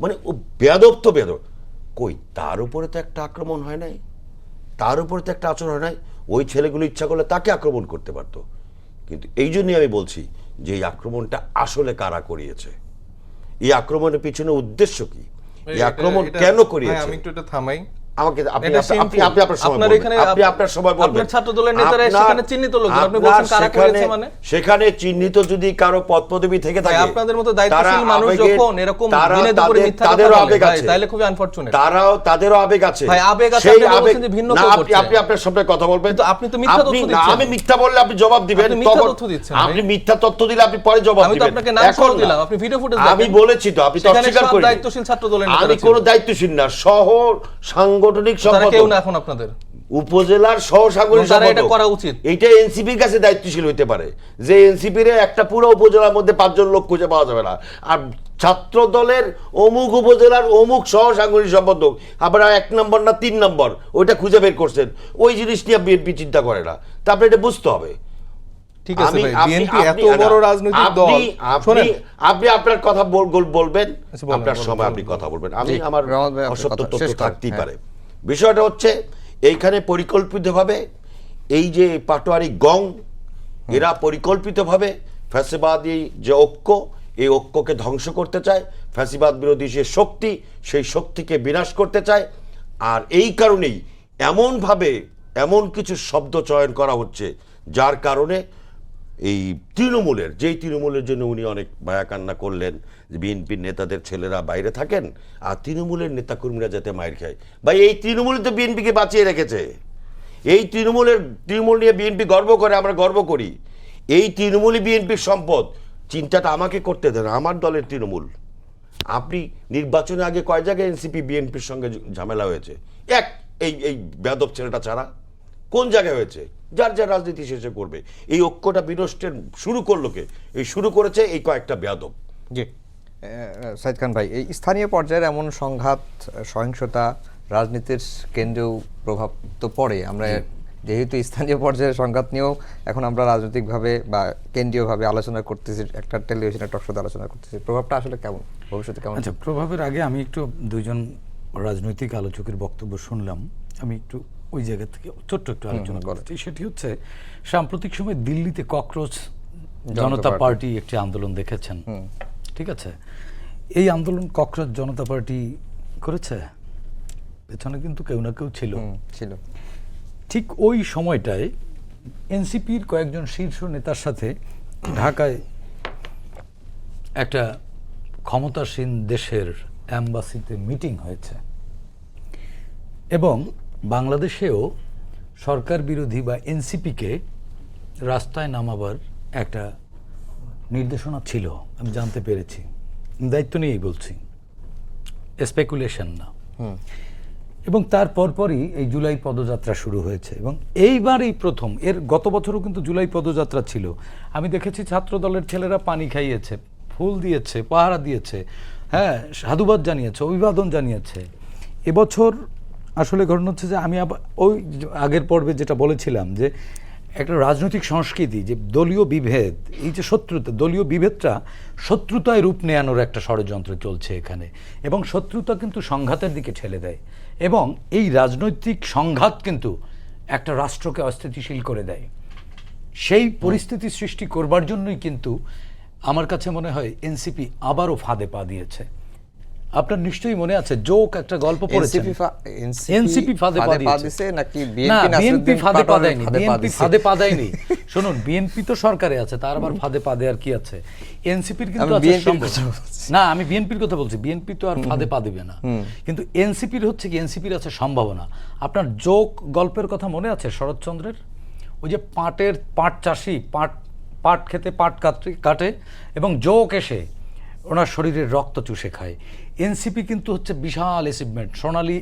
মানে ও বেয়াদব তো বেয়াদব। কই তার উপরে তো একটা আক্রমণ হয় নাই, তার উপরে তো একটা আচরণ হয় নাই। ওই ছেলেগুলো ইচ্ছা করলে তাকে আক্রমণ করতে পারতো। কিন্তু এই জন্যই আমি বলছি যে এই আক্রমণটা আসলে কারা করিয়েছে, এই আক্রমণের পিছনে উদ্দেশ্য কি, এই আক্রমণ কেন করিয়েছে? আমি একটু এটা থামাই। আমাকে আপনি এটা আপনি shameful। আপনি আপনার সময় আপনার বলবেন। এখানে আপনি আপনার সময় বলবেন। আপনার ছাত্রদলের নেতারা আপনার- সেখানে চিহ্নিত লোকজন, আপনি আপনার বলছেন কারা সেখানে- করেছে মানে? সেখানে চিহ্নিত যদি কারো পদপদবি থেকে থাকে, আপনাদের মতো দায়িত্বশীল তারা মানুষ আবেগের- যখন এরকম তারা দিনে দুপুরে তাদের- মিথ্যা কথা তাদেরও বলে, আবেগ ভাই, আছে। তাহলে খুবই আনফরচুনেট। তাদেরও আবেগ আছে। ভাই, আবেগ আছে, সেই আপনি আবেগ বলছেন যে ভিন্ন না, কেউ আপনি করছে। আপনি আপনার সামনে কথা বলবেন। কিন্তু আপনি তো মিথ্যা তথ্য দিচ্ছেন। আমি মিথ্যা বললে আপনি জবাব দিবেন। আপনি মিথ্যা তখন তথ্য দিচ্ছেন, আপনি ভাই। মিথ্যা তথ্য দিলে আপনি পরে জবাব আমি তো দিবেন। আপনাকে নাম এখন সহ না। দিলাম, আপনি ভিডিও ফুটেজ আমি দেখেন। বলেছি তো, আপনি তো সেখানে অস্বীকার সব করেন। দায়িত্বশীল ছাত্রদলের আমি নেতারা কোনো ছিল। দায়িত্বশীল না, শহর সাংগঠনিক তারা সম্পাদক, কেউ না এখন আপনাদের। উপজেলার সহ সাংগঠনিক এবং তারা এটা সম্পাদক। করা উচিত। এইটা এনসিপির কাছে দায়িত্বশীল হইতে পারে যে এনসিপির একটা পুরো উপজেলার মধ্যে 5 জন লোক খুঁজে পাওয়া যাবে না, আর ছাত্র দলের অমুক উপজেলার অমুক সহ সাংগঠনিক সম্পাদক আবার 1 নম্বর না 3 নম্বর ওইটা খুঁজে বের করছেন। ওই জিনিস নিয়ে বিএনপি চিন্তা করে না। তারপরে এটা বুঝতে হবে। ঠিক আছে ভাই, আপনি- বিএনপি এত আপনি- বড় রাজনৈতিক আপনি- দল। শোনেন, আপনি আপনার কথা বলবেন, আচ্ছা, বলেন, আপনার বলেন, সময় বলেন, আপনি বলেন। কথা বলবেন। আমি জি, আমার রহমত ভাই, আপনার অসত্য কথা তথ্য শেষ করেন। থাকতেই হ্যাঁ। পারে। বিষয়টা হচ্ছে এইখানে পরিকল্পিতভাবে এই যে পাটোয়ারি গং, এরা পরিকল্পিতভাবে ফ্যাসিবাদী যে ঐক্য, এই ঐক্যকে ধ্বংস করতে চায়। ফ্যাসিবাদ বিরোধী যে শক্তি, সেই শক্তিকে বিনাশ করতে চায়। আর এই কারণেই এমনভাবে এমন কিছু শব্দ চয়ন করা হচ্ছে, যার কারণে এই তৃণমূলের, যেই তৃণমূলের জন্য উনি অনেক মায়াকান্না করলেন যে বিএনপির নেতাদের ছেলেরা বাইরে থাকেন আর তৃণমূলের নেতাকর্মীরা যাতে মাইর খায়। ভাই, এই তৃণমূল তো বিএনপিকে বাঁচিয়ে রেখেছে। এই তৃণমূল নিয়ে বিএনপি গর্ব করে, আমরা গর্ব করি। এই তৃণমূলই বিএনপির সম্পদ। চিন্তাটা আমাকে করতে দেন, আমার দলের তৃণমূল। আপনি নির্বাচনের আগে কয় জায়গায় এনসিপি বিএনপির সঙ্গে ঝামেলা হয়েছে? এই বেয়াদব ছেলেটা ছাড়া কোন জায়গায় হয়েছে? যার যার রাজনীতি শেষে করবে। এই ঐক্যটা বিনষ্টের শুরু করলো কে? এই শুরু করেছে এই কয়েকটা বেয়াদব। জি, সাইদ খান ভাই, এই স্থানীয় পর্যায়ের এমন সংঘাত, সহিংসতা রাজনীতির কেন্দ্রেও প্রভাব তো পড়ে। আমরা যেহেতু স্থানীয় পর্যায়ের সংঘাত নিয়েও এখন আমরা রাজনৈতিকভাবে বা কেন্দ্রীয়ভাবে আলোচনা করতেছি, একটা টেলিভিশনের টক শোতে আলোচনা করতেছি, প্রভাবটা আসলে কেমন, ভবিষ্যতে কেমন? আচ্ছা, প্রভাবের আগে আমি একটু দুইজন রাজনৈতিক আলোচকের বক্তব্য শুনলাম, আমি একটু ওই জায়গা থেকে ছোট্ট একটু আলোচনা করতে। সেটি হচ্ছে সাম্প্রতিক সময় দিল্লিতে ককরোচ জনতা পার্টি একটি আন্দোলন দেখেছেন, ঠিক আছে? এই আন্দোলন ককরোচ জনতা পার্টি করেছে, পেছনে কিন্তু কেউ না কেউ ছিল। ছিল। ঠিক ওই সময়টায় এনসিপির কয়েকজন শীর্ষ নেতার সাথে ঢাকায় একটা ক্ষমতাসীন দেশের অ্যাম্বাসিতে মিটিং হয়েছে এবং বাংলাদেশেও সরকার বিরোধী বা এনসিপিকে রাস্তায় নামাবার একটা নির্দেশনা ছিল, আমি জানতে পেরেছি। দায়িত্ব নিয়েই বলছি, স্পেকুলেশন না। এবং তার পরপরই এই জুলাই পদযাত্রা শুরু হয়েছে এবং এইবারই প্রথম, এর গত বছরও কিন্তু জুলাই পদযাত্রা ছিল। আমি দেখেছি ছাত্র দলের ছেলেরা পানি খাইয়েছে, ফুল দিয়েছে, পাহারা দিয়েছে, হ্যাঁ, সাধুবাদ জানিয়েছে, অভিবাদন জানিয়েছে। এবছর আসলে ঘটনা হচ্ছে যে আমি ওই আগের পর্বে যেটা বলেছিলাম যে একটা রাজনৈতিক সংস্কৃতি, যে দলীয় বিভেদ, এই যে শত্রুতা, দলীয় বিভেদটা শত্রুতায় রূপ নেয়ানোর একটা ষড়যন্ত্র চলছে এখানে, এবং শত্রুতা কিন্তু সংঘাতের দিকে ঠেলে দেয় এবং এই রাজনৈতিক সংঘাত কিন্তু একটা রাষ্ট্রকে অস্থিতিশীল করে দেয়। সেই পরিস্থিতি সৃষ্টি করবার জন্যই কিন্তু আমার কাছে মনে হয় এনসিপি আবারও ফাঁদে পা দিয়েছে। আপনার নিশ্চয়ই মনে আছে জোক একটা গল্প পড়েছেন। এনসিপি ফাঁদে পা দিয়েছে নাকি না, বিএনপি বিএনপি ফাঁদে পা দেয়নি, বিএনপি ফাঁদে পা দেয়নি। শুনুন, বিএনপি তো সরকারে আছে, তার আবার ফাঁদে পা দেওয়ার কি আছে? এনসিপির কিন্তু আছে সম্ভব। না, আমি বিএনপির কথা বলছি, বিএনপি তো আর ফাঁদে পা দেবে না, কিন্তু এনসিপির হচ্ছে কি, এনসিপির আছে সম্ভাবনা। আপনার জোক গল্পের কথা মনে আছে শরৎচন্দ্রের? ওই যে পাট চাষি পাট খেতে পাট কাটে এবং জোক এসে ওনার শরীরের রক্ত চুষে খায়। এনসিপি কিন্তু হচ্ছে বিশাল অ্যাচিভমেন্ট, সোনালী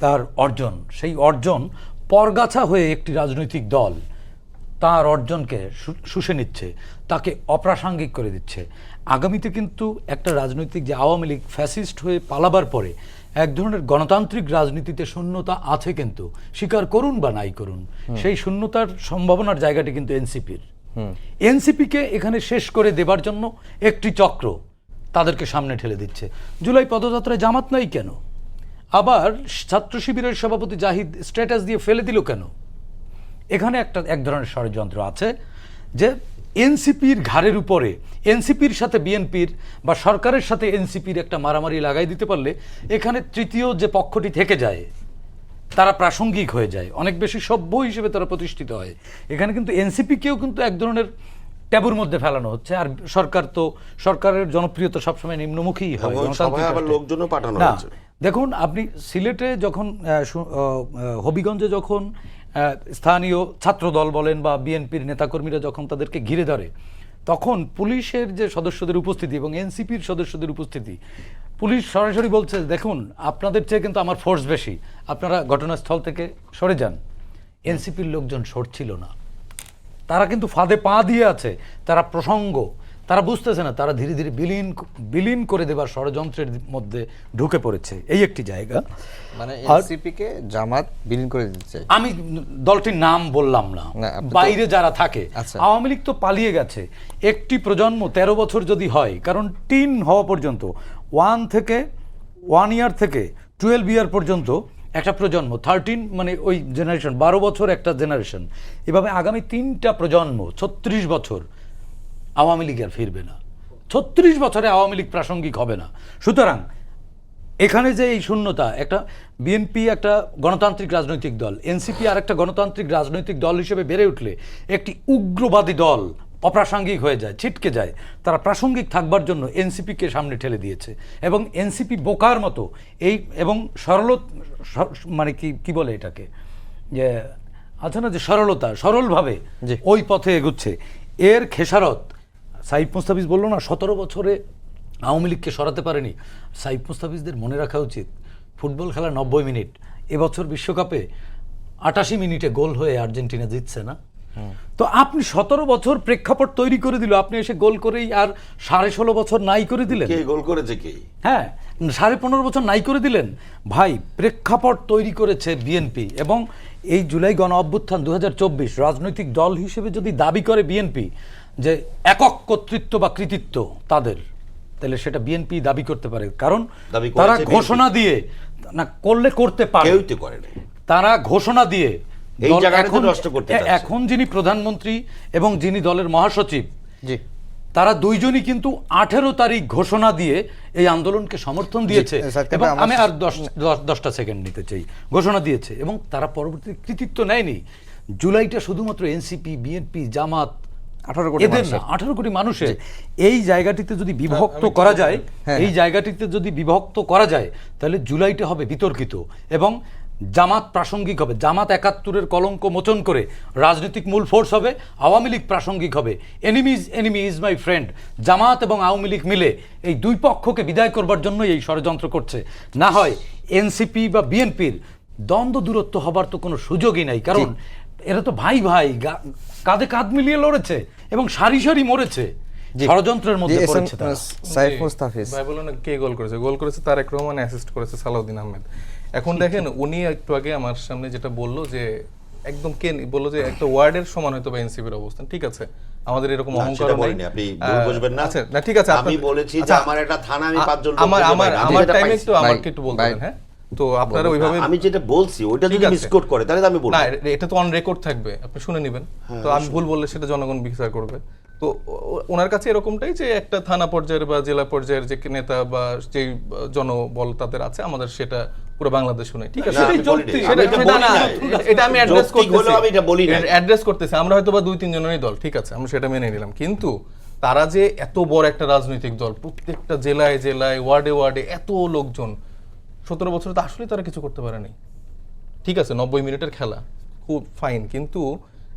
তার অর্জন। সেই অর্জন পরগাছা হয়ে একটি রাজনৈতিক দল তার অর্জনকে শুষে নিচ্ছে, তাকে অপ্রাসঙ্গিক করে দিচ্ছে। আগামীতে কিন্তু একটা রাজনৈতিক, যে আওয়ামী লীগ ফ্যাসিস্ট হয়ে পালাবার পরে এক ধরনের গণতান্ত্রিক রাজনীতিতে শূন্যতা আছে, কিন্তু স্বীকার করুন বা নাই করুন, সেই শূন্যতার সম্ভাবনার জায়গাটি কিন্তু এনসিপির। এনসিপিকে এখানে শেষ করে দেবার জন্য একটি চক্র তাদেরকে সামনে ঠেলে দিচ্ছে। জুলাই পদযাত্রায় জামাত নাই কেন? আবার ছাত্র শিবিরের সভাপতি জাহিদ স্ট্যাটাস দিয়ে ফেলে দিল কেন? এখানে এক ধরনের ষড়যন্ত্র আছে যে এনসিপির ঘাড়ের উপরে, এনসিপির সাথে বিএনপির বা সরকারের সাথে এনসিপির একটা মারামারি লাগাই দিতে পারলে এখানে তৃতীয় যে পক্ষটি থেকে যায় তারা প্রাসঙ্গিক হয়ে যায়, অনেক বেশি সভ্য হিসেবে তারা প্রতিষ্ঠিত হয়। এখানে কিন্তু এনসিপিকেও কিন্তু এক ধরনের ট্যাবুর মধ্যে ফেলানো হচ্ছে। আর সরকারের জনপ্রিয়তা সবসময় নিম্নমুখী হয়। লোকজনও পাঠানো না, হয়েছে। দেখুন আপনি সিলেটে যখন হবিগঞ্জে যখন স্থানীয় ছাত্রদল বলেন বা বিএনপির নেতাকর্মীরা যখন তাদেরকে ঘিরে ধরে, তখন পুলিশের যে সদস্যদের উপস্থিতি এবং এনসিপির সদস্যদের উপস্থিতি, পুলিশ সরাসরি বলছে, দেখুন আপনাদের চেয়ে কিন্তু আমার ফোর্স বেশি, আপনারা ঘটনাস্থল থেকে সরে যান। এনসিপির লোকজন সরছিল না, তারা কিন্তু ফাঁদে পা দিয়ে আছে। তারা তারা বুঝতেছে না, তারা ধীরে ধীরে বিলীন করে দেবার ষড়যন্ত্রের মধ্যে ঢুকে পড়েছে। এই একটি জায়গা। মানে এনসিপি কে জামাত বিলীন করে দিচ্ছে। আমি দলটির নাম বললাম না, বাইরে যারা থাকে। আওয়ামী লীগ তো পালিয়ে গেছে। একটি প্রজন্ম 13 বছর যদি হয়, কারণ টিন হওয়া পর্যন্ত 1 ইয়ার থেকে 12 ইয়ার পর্যন্ত একটা প্রজন্ম, 13 মানে ওই জেনারেশন, 12 বছর একটা জেনারেশন। এভাবে আগামী 3টা প্রজন্ম, 36 বছর আওয়ামী লীগ আর ফিরবে না। 36 বছরে আওয়ামী লীগ প্রাসঙ্গিক হবে না। সুতরাং এখানে যে এই শূন্যতা, একটা বিএনপি একটা গণতান্ত্রিক রাজনৈতিক দল, এনসিপি আর একটা গণতান্ত্রিক রাজনৈতিক দল হিসেবে বেড়ে উঠলে একটি উগ্রবাদী দল অপ্রাসঙ্গিক হয়ে যায়, ছিটকে যায়। তারা প্রাসঙ্গিক থাকবার জন্য এনসিপিকে সামনে ঠেলে দিয়েছে এবং এনসিপি বোকার মতো এবং মানে কি বলে এটাকে, যে আছে না যে সরলভাবে ওই পথে এগুচ্ছে। এর খেসারত সাইফ মুস্তাফিজ বললো না 17 বছরে আওয়ামী লীগকে সরাতে পারেনি। সাইফ মুস্তাফিজদের মনে রাখা উচিত, ফুটবল খেলা 90 মিনিট, এবছর বিশ্বকাপে 88 মিনিটে গোল হয়ে আর্জেন্টিনা জিতছে না? তো আপনি 17 বছর প্রেক্ষাপট তৈরি করে দিল, আপনি এসে গোল করেই আর 16.5 বছর নাই করে দিলেন। কে গোল করেছে? কে? হ্যাঁ, 15.5 বছর নাই করে দিলেন। ভাই, প্রেক্ষাপট তৈরি করেছে বিএনপি। এবং এই জুলাই গণ অভ্যুত্থান 2024 রাজনৈতিক দল হিসেবে যদি দাবি করে বিএনপি যে একক কর্তৃত্ব বা কৃতিত্ব তাদের, তাহলে সেটা বিএনপি দাবি করতে পারে। কারণ তারা ঘোষণা দিয়ে না করলে করতে পারে, কেউই করে না। তারা ঘোষণা দিয়ে এই জায়গাটা নষ্ট করতে চাচ্ছে। এখন যিনি প্রধানমন্ত্রী এবং যিনি দলের মহাসচিব, তারা দুইজনই কিন্তু 18 তারিখ ঘোষণা দিয়ে এই আন্দোলনকে সমর্থন দিয়েছে। এবং আমি আর 10টা সেকেন্ড নিতে চাই। ঘোষণা দিয়েছে এবং তারা পরবর্তী কৃতিত্ব নেয়নি। জুলাইটা শুধুমাত্র এনসিপি, বিএনপি, জামাত, 18 কোটি মানুষের এই জায়গাটিতে যদি বিভক্ত করা যায়, তাহলে জুলাইটা হবে বিতর্কিত এবং জামাত প্রাসঙ্গিক হবে। জামাত 71-এর কলঙ্ক মোচন করে রাজনৈতিক মূল ফোর্স হবে, আওয়ামী লীগ প্রাসঙ্গিক হবে। Enemy is my friend. Jamaat এবং আওয়ামী লীগ মিলে এই দুই পক্ষকে বিদায় করবার জন্য এই ষড়যন্ত্র করছে। না হয় এনসিপি বা বিএনপির দ্বন্দ্ব দূরত্ব হবার তো কোনো সুযোগই নাই, কারণ এরা তো ভাই কাঁধে কাঁধ মিলিয়ে লড়েছে এবং সারি সারি মরেছে। ষড়যন্ত্রের মধ্যে পড়েছে তারা। সাইফ মুস্তাফিজ ভাই বলো না কে গোল করেছে? গোল করেছে তারেক রহমান, অ্যাসিস্ট করেছে সালাউদ্দিন আহমেদ। এখন দেখেন, উনি একটু আগে আমার সামনে যেটা বললো যে একদম বললো যে একটা ওয়ার্ডের সমান হয়তো বা এনসিপির অবস্থান। ঠিক আছে, আমাদের এরকম অহংকার নাই। আপনি ভুল বুঝবেন না। আচ্ছা, না ঠিক আছে, আমি বলেছি যে আমার একটা থানা, আমি 5 জন লোক আমার টাইমে একটু আমাকে একটু বলতে দেন। হ্যাঁ, তো আপনারা ওইভাবে, আমি যেটা বলছি ওইটা যদি মিসকোট করে তাহলে আমি বলবো না, এটা তো অন রেকর্ড থাকবে, আপনি শুনে নেবেন। তো আমি ভুল বললে সেটা জনগণ বিচার করবে। তো ওনার কাছে এরকমটাই যে একটা থানা পর্যায়ের বা জেলা পর্যায়ের যে নেতা বা যে জনবল তাদের আছে, আমাদের সেটা পুরো বাংলাদেশে নেই, ঠিক আছে? না, আমি বলিনি। আমি এটা বলি নাই। এটা আমি অ্যাড্রেস যৌক্তিক হলেও আমি এটা বলি নাই। অ্যাড্রেস করতেছি, আমরা হয়তো বা 2-3 জনেরই দল, ঠিক আছে, আমরা সেটা মেনে নিলাম, কিন্তু তারা যে এত বড় একটা রাজনৈতিক দল, প্রত্যেকটা জেলায় জেলায় ওয়ার্ডে ওয়ার্ডে এত লোকজন, 17 বছরে তো আসলে তারা কিছু করতে পারেনি। ঠিক আছে, 90 মিনিটের খেলা খুব ফাইন, কিন্তু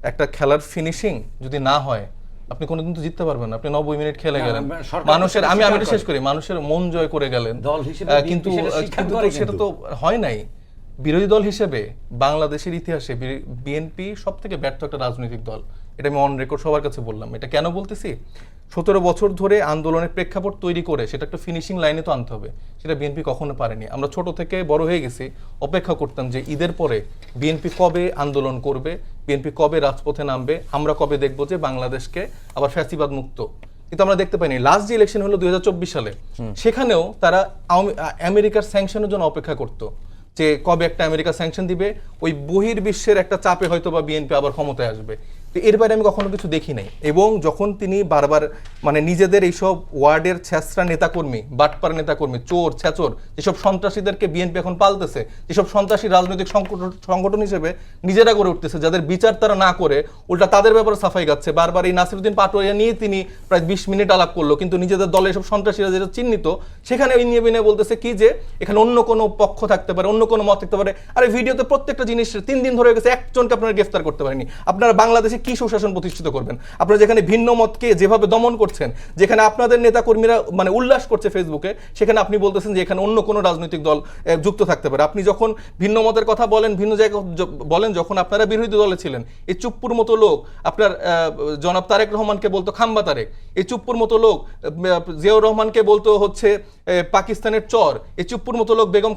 একটা খেলার ফিনিশিং যদি না হয় আপনি কোনোদিন তো জিততে পারবেন না। আপনি 90 মিনিট খেলে না, গেলেন, সরকার মানুষের, তো আমি স্বীকার এটা শেষ করে। করি, মানুষের মন জয় করে গেলেন, দল হিসেবে কিন্তু বিএনপি সেটা স্বীকার কিন্তু করে তো সেটা কিন্তু। তো হয় নাই। বিরোধী দল হিসেবে বাংলাদেশের ইতিহাসে বিএনপি সব থেকে ব্যর্থ একটা রাজনৈতিক দল, এটা আমি অন রেকর্ড সবার কাছে বললাম। এটা কেন বলতেছি, 17 বছর ধরে আন্দোলনের প্রেক্ষাপট তৈরি করে সেটা একটা ফিনিশিং লাইনে তো আনতে হবে, সেটা বিএনপি কখনো পারেনি। আমরা ছোট থেকে বড় হয়ে গেছি, অপেক্ষা করতাম যে ঈদের পরে বিএনপি কবে আন্দোলন করবে, বিএনপি কবে রাজপথে নামবে, আমরা কবে দেখবো যে বাংলাদেশকে আবার ফ্যাসিবাদ মুক্ত। কিন্তু আমরা দেখতে পাইনি। লাস্ট যে ইলেকশন হলো 2024 সালে, সেখানেও তারা আমেরিকার স্যাংশনের জন্য অপেক্ষা করতো যে কবে একটা আমেরিকা স্যাংশন দিবে, ওই বহির্বিশ্বের একটা চাপে হয়তো বা বিএনপি আবার ক্ষমতায় আসবে। তো এর বাইরে আমি কখনো কিছু দেখি নাই। এবং যখন তিনি বারবার মানে নিজেদের এইসব ওয়ার্ডের ছেঁচড়া নেতাকর্মী, বাটপার নেতাকর্মী, চোর ছেচর, যেসব সন্ত্রাসীদেরকে বিএনপি এখন পালতেছে, যেসব সন্ত্রাসী রাজনৈতিক সংগঠন হিসেবে নিজেরা গড়ে উঠতেছে, যাদের বিচার তারা না করে উল্টা তাদের ব্যাপারে সাফাই গাচ্ছে, বারবার এই নাসিরউদ্দিন পাটোয়ারিয়া নিয়ে তিনি প্রায় 20 মিনিট আলাপ করলো, কিন্তু নিজেদের দলে এসব সন্ত্রাসীরা যেটা চিহ্নিত, সেখানে ওই নিয়ে বিনে বলতেছে কি যে এখানে অন্য কোনো পক্ষ থাকতে পারে, অন্য কোনো মত থাকতে পারে। আরে ভিডিওতে প্রত্যেকটা জিনিস 3 দিন ধরে গেছে, একজনকে আপনারা গ্রেফতার করতে পারেনি। আপনারা বাংলাদেশে কি সুশাসন প্রতিষ্ঠিত করবেন? আপনারা যেখানে ভিন্ন মতকে যেভাবে দমন করছেন, যেখানে আপনাদের নেতা কর্মীরা মানে উল্লাস করছে ফেসবুকে, সেখানে আপনি বলতেছেন যে এখানে অন্য কোনো রাজনৈতিক দল যুক্ত থাকতে পারে। আপনি যখন ভিন্ন মতের কথা বলেন, ভিন্ন জায়গায় বলেন, যখন আপনারা বিরোধী দলে ছিলেন, এই চুপ্পুর মতো লোক আপনার জনাব তারেক রহমানকে বলতো খাম্বা তারেক, এই চুপ্পুর মতো লোক জিয়াউর রহমানকে বলতো হচ্ছে পাকিস্তানের চর, এই চুপ্পুর মতো লোক বেগম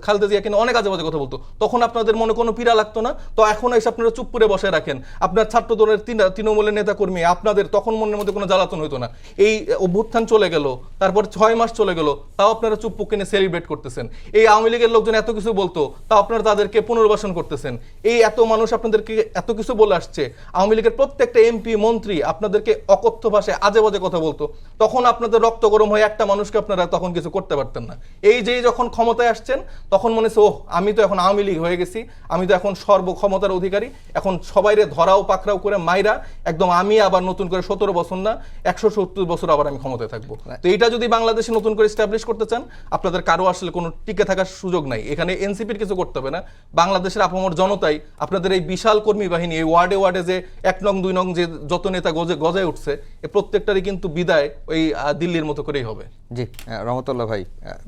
খালেদা জিয়া কিন্তু অনেক আজে বাজে কথা বলতো। তখন আপনাদের মনে কোনো পীড়া লাগতো না, তো এখন এসে আপনারা চুপ করে বসে রাখেন। আপনার ছাত্র দলের তৃণমূলের নেতা কর্মী, আপনাদের তখন মনের মধ্যে কোনো জ্বালাতন হইতো না। এই অভ্যুত্থান চলে গেল, তারপর 6 মাস চলে গেল, তাও আপনারা চুপ কিনে সেলিব্রেট করতেছেন। এই আওয়ামী লীগের লোকজন এত কিছু বলতো, তাও আপনারা তাদেরকে পুনর্বাসন করতেছেন। এই এত মানুষ আপনাদেরকে এত কিছু বলে আসছে, আওয়ামী লীগের প্রত্যেকটা এমপি মন্ত্রী আপনাদেরকে অকথ্য ভাষায় আজে বাজে কথা বলতো, তখন আপনাদের রক্ত গরম হয়ে একটা মানুষকে আপনারা তখন কিছু করতে পারতেন না। এই যে যখন ক্ষমতায় আসছেন, তখন মনে হচ্ছে ওহ আমি তো এখন আওয়ামী লীগ হয়ে গেছি, আমি তো এখন সর্বক্ষমতার অধিকারী, এখন সবাইরে ধরাও পাকড়াও করে মাইরা একদম আমি আবার নতুন করে 17 বছর না 170 বছর আবার আমি ক্ষমতায় থাকবো। তো এটা যদি বাংলাদেশে নতুন করে এস্টাবলিশ করতে চান, আপনাদের কারো আসলে কোনো টিকে থাকার সুযোগ নাই। এখানে এনসিপির কিছু করতে হবে না, বাংলাদেশের আপামর জনতাই আপনাদের এই বিশাল কর্মী বাহিনী, এই ওয়ার্ডে ওয়ার্ডে যে 1 নং 2 নং যে যত নেতা গজায় উঠছে, এই প্রত্যেকটারই কিন্তু বিদায় ওই দিল্লির মতো করেই হবে। জি রহমতুল্লাহ ভাই,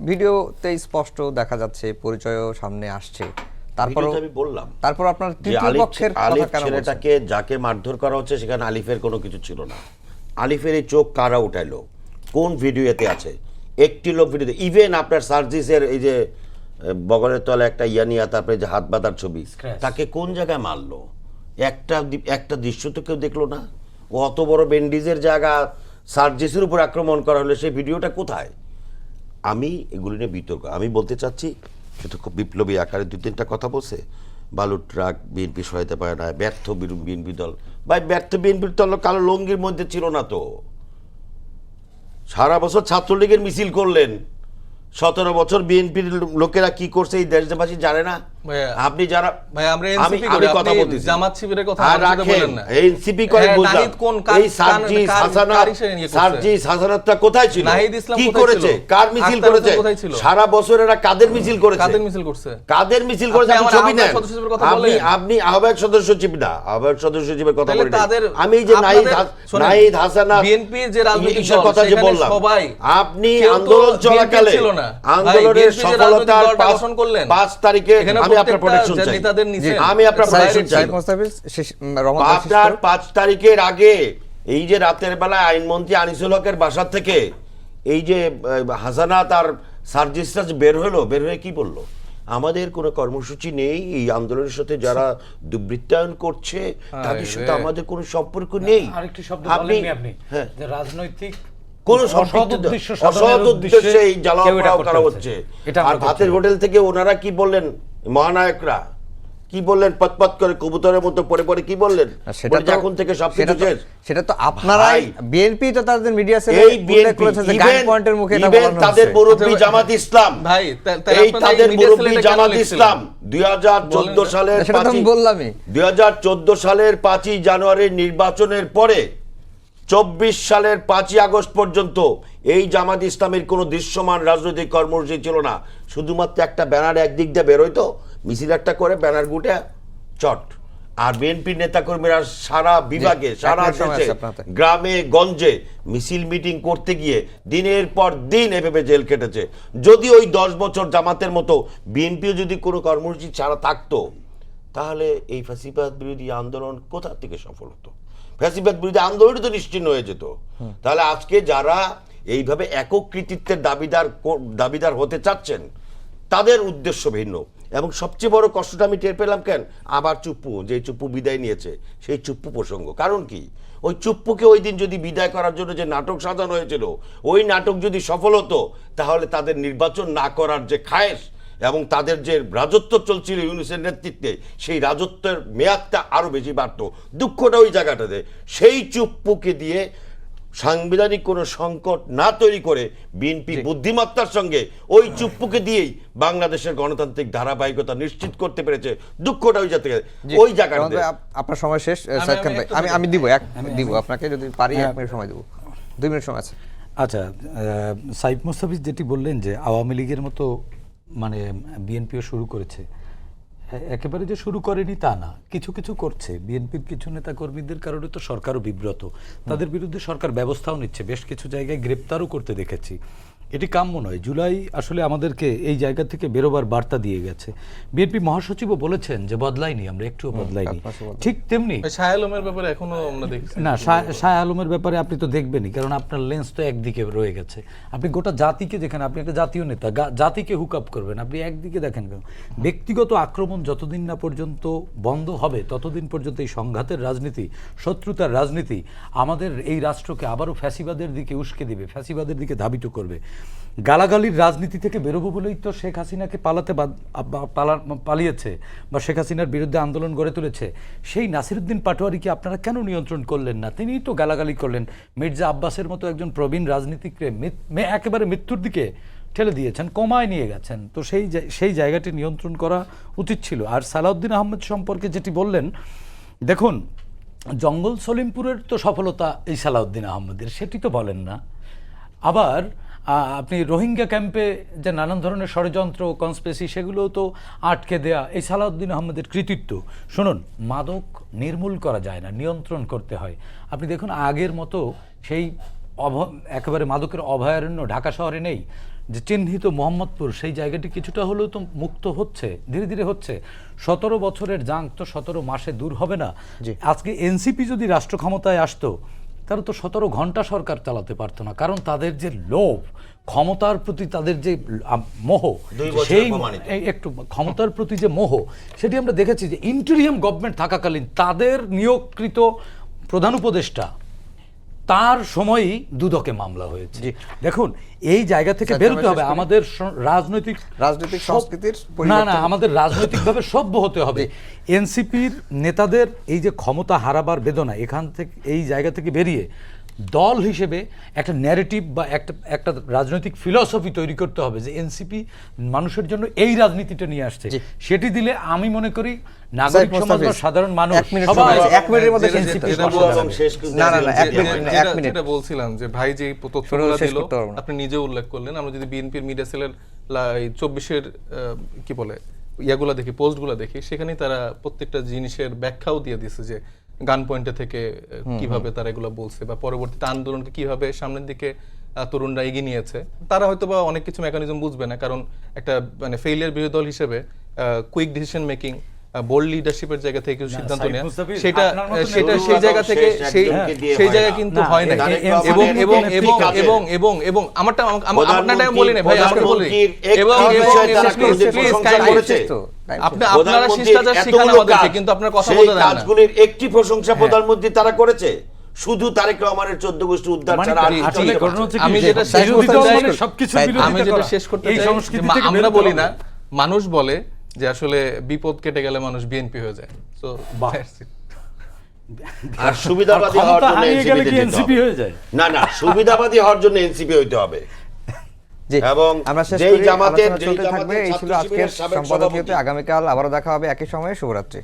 ভিডিওতে স্পষ্ট দেখা যাচ্ছে, পরিচয়ও সামনে আসছে, তারপর ভিডিওতে আমি বললাম তারপর আপনার যে তৃতীয় পক্ষের কথা আলিফ কেন বলছেন? ছেলেটাকে যাকে মারধর করা হচ্ছে সেখানে আলিফের কোনো কিছু ছিল না। আলিফের এই চোখ কারা উঠাইলো, কোন ভিডিওতে আছে? একটি লোক ভিডিওতে, ইভেন আপনার সার্জিসের এই যে বগলের তলে একটা ইয়ানিয়া, তারপরে যে হাত বাঁধার ছবি, তাকে কোন জায়গায় মারলো? একটা দৃশ্য তো কেউ দেখলো না। ও অত বড় ব্যান্ডিজের জায়গা সার্জিসের উপর আক্রমণ করা হলো, সেই ভিডিওটা কোথায়? আমি এগুলি নিয়ে বিতর্ক, আমি বলতে চাচ্ছি সেটা খুব বিপ্লবী আকারে 2-3টা কথা বলছে। বালুর ট্রাক বিএনপি সহায়তা পায় না, ব্যর্থ বিএনপি দল। ভাই ব্যর্থ বিএনপির দল কালো লঙ্গির মধ্যে ছিল না তো। সারা বছর ছাত্রলীগের মিছিল করলেন, 17 বছর বিএনপির লোকেরা কি করছে এই দেশবাসী জানে না? আপনি যারা ভাই আমরা এনসিপি করি, কথা বলতেছি, জামাত শিবিরের কথা আর রাখেন এনসিপি করে বুঝলাম। এই সার্জিস হাসানাতটা কোথায় ছিল, কি করেছে, কার মিছিল করেছে, সারা বছর এরা কাদের মিছিল করেছে, কাদের মিছিল করছে, কাদের মিছিল করেছে? আপনি ছবি নেন, আপনি আহ্বায়ক সদস্য সচিব না, আহ্বায়ক সদস্য সচিবের কথা বলেন। আমি যে নাহিদ হাসানা বিএনপির যে রাজনৈতিক দল, কথা যে বললাম, আপনি আন্দোলন চলাকালে আন্দোলনের সফলতার 5 তারিখে আমি আপনার প্রোটেকশন চাই, আমি আপনার প্রোটেকশন চাই। আপনার 5 তারিখের আগে এই যে রাতের বেলায় আইনমন্ত্রী আনিসুল হকের বাসা থেকে এই যে হাসানাত আর সার্জিসটা বের হয়ে কি বললো? আমাদের কোনো কর্মসূচি নেই, এই আন্দোলনের সাথে যারা দুর্বৃত্তায়ন করছে তাদের সাথে আমাদের কোনো সম্পর্ক নেই। আরেকটি শব্দ বলেননি আপনি, যে রাজনৈতিক কোন অসৎ উদ্দেশ্যে এই জ্বালাও করা হচ্ছে। আর ভাতের হোটেল থেকে ওনারা কি বললেন, মহানায়করা কি বললেন পতপত করে কবুতরের মতো পড়ে পড়ে কি বললেন? সেটা বলে যে তো এখন থেকে সবকিছু শেষ। সেটা তো আপনারাই, ভাই, বিএনপি তো তাদের মিডিয়া সেলে এই উল্লেখ বিএনপি করেছে যে গান পয়েন্টের মুখে এটা ইভেন বলানো তাদের হচ্ছে। মুরব্বী জামাত ইসলাম, ভাই, তাহলে এই আপনারা তাদের এই media মুরব্বী cell-এ কেন জামাত লিখছিলেন? ইসলাম 2014 সালের সেটা তো আমি 5 বললামই। 2014 সালের 5ই জানুয়ারির নির্বাচনের পরে 24 সালের 5ই আগস্ট পর্যন্ত এই জামাত ইসলামের কোনো দৃশ্যমান রাজনৈতিক কর্মসূচি ছিল না। শুধুমাত্র একটা ব্যানার একদিক দিয়ে বেরোইতো, মিছিল একটা করে ব্যানার গুটে চট। আর বিএনপির নেতাকর্মীরা সারা বিভাগে, সারা এক মিনিট সময় দেশে, আছে আপনার হাতে। গ্রামে গঞ্জে মিছিল মিটিং করতে গিয়ে দিনের পর দিন এভাবে জেল কেটেছে। যদি ওই 10 বছর জামাতের মতো বিএনপিও যদি কোনো কর্মসূচি ছাড়া থাকতো, তাহলে এই ফ্যাসিবাদ বিরোধী আন্দোলন কোথা থেকে সফল হতো? ফ্যাসিবাদ বিরোধী আন্দোলনই তো নিশ্চিহ্ন হয়ে যেত। তাহলে আজকে যারা এইভাবে একক কৃতিত্বের দাবিদার হতে চাচ্ছেন, তাদের উদ্দেশ্য ভিন্ন। এবং সবচেয়ে বড় কষ্টটা আমি টের পেলাম কেন, আবার চুপ্পু, যে চুপ্পু বিদায় নিয়েছে, সেই চুপ্পু প্রসঙ্গ। কারণ কি, ওই চুপ্পুকে ওই দিন যদি বিদায় করার জন্য যে নাটক সাজানো হয়েছিল, ওই নাটক যদি সফল হতো, তাহলে তাদের নির্বাচন না করার যে খায়েশ এবং তাদের যে রাজত্ব চলছিল ইউনূসের নেতৃত্বে, সেই রাজত্বের মেয়াদটা আরো বেশি বাড়তো। দুঃখটা ওই জায়গাটাতে, সেই চুপ্পুকে দিয়ে সাংবিধানিক কোনো সংকট না তৈরি করে বিএনপি বুদ্ধিমত্তার সঙ্গে ওই চুপ্পুকে দিয়েই বাংলাদেশের গণতান্ত্রিক ধারাবাহিকতা নিশ্চিত করতে পেরেছে। দুঃখটা ওই জায়গা থেকে, ওই জায়গাটাতে। আপনার সময় শেষ সাইদ খান ভাই, আমি দিব আপনাকে, যদি পারি 1 মিনিট সময় দেব, 2 মিনিট সময় আছে। আচ্ছা, সাইফ মুস্তাফিজ যেটি বললেন যে আওয়ামী লীগের মতো মানে বিএনপিও শুরু করেছে, একেবারে যে শুরু করেনি তা না, কিছু কিছু করছে। বিএনপির কিছু নেতা কর্মীদের কারণে তো সরকারও বিব্রত, তাদের বিরুদ্ধে সরকার ব্যবস্থাও নিচ্ছে, বেশ কিছু জায়গায় গ্রেপ্তারও করতে দেখেছি। এটি কাম্য নয়। জুলাই আসলে আমাদেরকে এই জায়গা থেকে বেরোবার বার্তা দিয়ে গেছে। বিএনপি মহাসচিবও বলেছেন যে বদলাইনি, আমরা একটুও বদলাইনি। ঠিক তেমনি শাহ আলমের ব্যাপারে এখনো আমরা দেখছি না, শাহ আলমের ব্যাপারে আপনি তো দেখবেনই, কারণ আপনার লেন্স তো একদিকে রয়ে গেছে। আপনি গোটা জাতিকে, যেখানে আপনি একটা জাতীয় নেতা, জাতিকে হুক আপ করবেন, আপনি একদিকে দেখেন কেন? ব্যক্তিগত আক্রমণ যতদিন না পর্যন্ত বন্ধ হবে, ততদিন পর্যন্ত এই সংঘাতের রাজনীতি, শত্রুতার রাজনীতি আমাদের এই রাষ্ট্রকে আবারও ফ্যাসিবাদের দিকে উস্কে দিবে, ফ্যাসিবাদের দিকে ধাবিত করবে। গালাগালির রাজনীতি থেকে বেরোবো বলেই তো শেখ হাসিনাকে পালিয়েছে বা শেখ হাসিনার বিরুদ্ধে আন্দোলন গড়ে তুলেছে। সেই নাসিরুদ্দিন পাটোয়ারিকে আপনারা কেন নিয়ন্ত্রণ করলেন না? তিনিই তো গালাগালি করলেন। মির্জা আব্বাসের মতো একজন প্রবীণ রাজনীতিককে একেবারে মৃত্যুর দিকে ঠেলে দিয়েছেন, কমায় নিয়ে গেছেন। তো সেই জায়গাটি নিয়ন্ত্রণ করা উচিত ছিল। আর সালাউদ্দিন আহমেদ সম্পর্কে যেটি বললেন, দেখুন, জঙ্গল সলিমপুরের তো সফলতা এই সালাউদ্দিন আহমেদের, সেটি তো বলেন না। আবার আপনি রোহিঙ্গা ক্যাম্পে যে নানান ধরনের ষড়যন্ত্র, কনস্পিরেসি, সেগুলোও তো আটকে দেয়া এই সালাউদ্দিন আহমেদের কৃতিত্ব। শুনুন, মাদক নির্মূল করা যায় না, নিয়ন্ত্রণ করতে হয়। আপনি দেখুন, আগের মতো সেই একেবারে মাদকের অভয়ারণ্য ঢাকা শহরে নেই। যে চিহ্নিত মোহাম্মদপুর, সেই জায়গাটি কিছুটা হলেও তো মুক্ত হচ্ছে, ধীরে ধীরে হচ্ছে। 17 বছরের জাঙ্ক তো 17 মাসে দূর হবে না। আজকে এনসিপি যদি রাষ্ট্র ক্ষমতায় আসতো, তারা তো 17 ঘন্টা সরকার চালাতে পারতো না। কারণ তাদের যে লোভ, ক্ষমতার প্রতি তাদের যে মোহ, সেই একটু ক্ষমতার প্রতি যে মোহ, সেটি আমরা দেখেছি যে ইন্টেরিয়াম গভর্নমেন্ট থাকাকালীন তাদের নিয়োগকৃত প্রধান উপদেষ্টা, তার সময়ই দুদকে মামলা হয়েছে। দেখুন, এই জায়গা থেকে বেরোতে হবে। আমাদের রাজনৈতিক সংস্কৃতির না, আমাদের রাজনৈতিকভাবে সভ্য হতে হবে। এনসিপির নেতাদের এই যে ক্ষমতা হারাবার বেদনা, এখান থেকে, এই জায়গা থেকে বেরিয়ে দল হিসেবে একটা ন্যারেটিভ বা একটা রাজনৈতিক ফিলসফি তৈরি করতে হবে যে এনসিপি মানুষের জন্য এই রাজনীতিটা নিয়ে আসছে। সেটি দিলে আমি মনে করি নাগরিক সমাজ বা সাধারণ মানুষ যেটা বলছিলাম যে ভাই যে তথ্যগুলো দিল, আপনি নিজে উল্লেখ করলেন, আমরা যদি বিএনপির মিডিয়া সেলের 24-এর কি বলে ইয়াগুলা দেখি, পোস্টগুলো দেখি, সেখানেই তারা প্রত্যেকটা জিনিসের ব্যাখ্যাও দিয়ে দিচ্ছে যে গান পয়েন্টে থেকে কিভাবে তারা এগুলো বলছে বা পরবর্তীতে আন্দোলনকে কিভাবে সামনের দিকে তরুণরা এগিয়ে নিয়েছে। তারা হয়তো বা অনেক কিছু মেকানিজম বুঝবে না, কারণ একটা মানে ফেইলিয়ার বিরোধী দল হিসেবে কুইক ডিসিশন মেকিং, বোল্ড লিডারশিপের জায়গা থেকে কিছু সিদ্ধান্ত নেওয়া, সেটা সেই জায়গা থেকে সেই জায়গা কিন্তু হয় না। এবং এবং এবং এবং এবং এবং আমারটা বলি না ভাই, আমাকে বলি, এবং আপনারা শিষ্টাচার শিখান আমাদেরকে, কিন্তু আপনার কথা বলতে দেন না। কাজগুলির একটি প্রশংসা প্রধানমন্ত্রী তারা করেছে, শুধু তারেক রহমানের 14 গোষ্ঠী উদ্ধার ছাড়া। আমি যেটা শেষ করতে চাই, আমরা বলি না, মানুষ বলে যে আসলে বিপদ কেটে গেলে মানুষ বিএনপি হয়ে যায়। সো আর সুবিধাবাদী আর হওয়ার ক্ষমতা জন্য হারিয়ে গেলে এনসিপি কি এনসিপি হয়ে যায়? না সুবিধাবাদী হওয়ার জন্য এনসিপি হইতে হবে। জি, এবং আমরা শেষ যেই করি, জামাতের আলোচনা চলতে থাকবে। এই ছিল ছাত্র আজকের শিবিরের সাবেক সম্পাদকীয়তে। সভাপতি। আগামীকাল আবারও দেখা হবে একই সময়ে। শুভরাত্রি।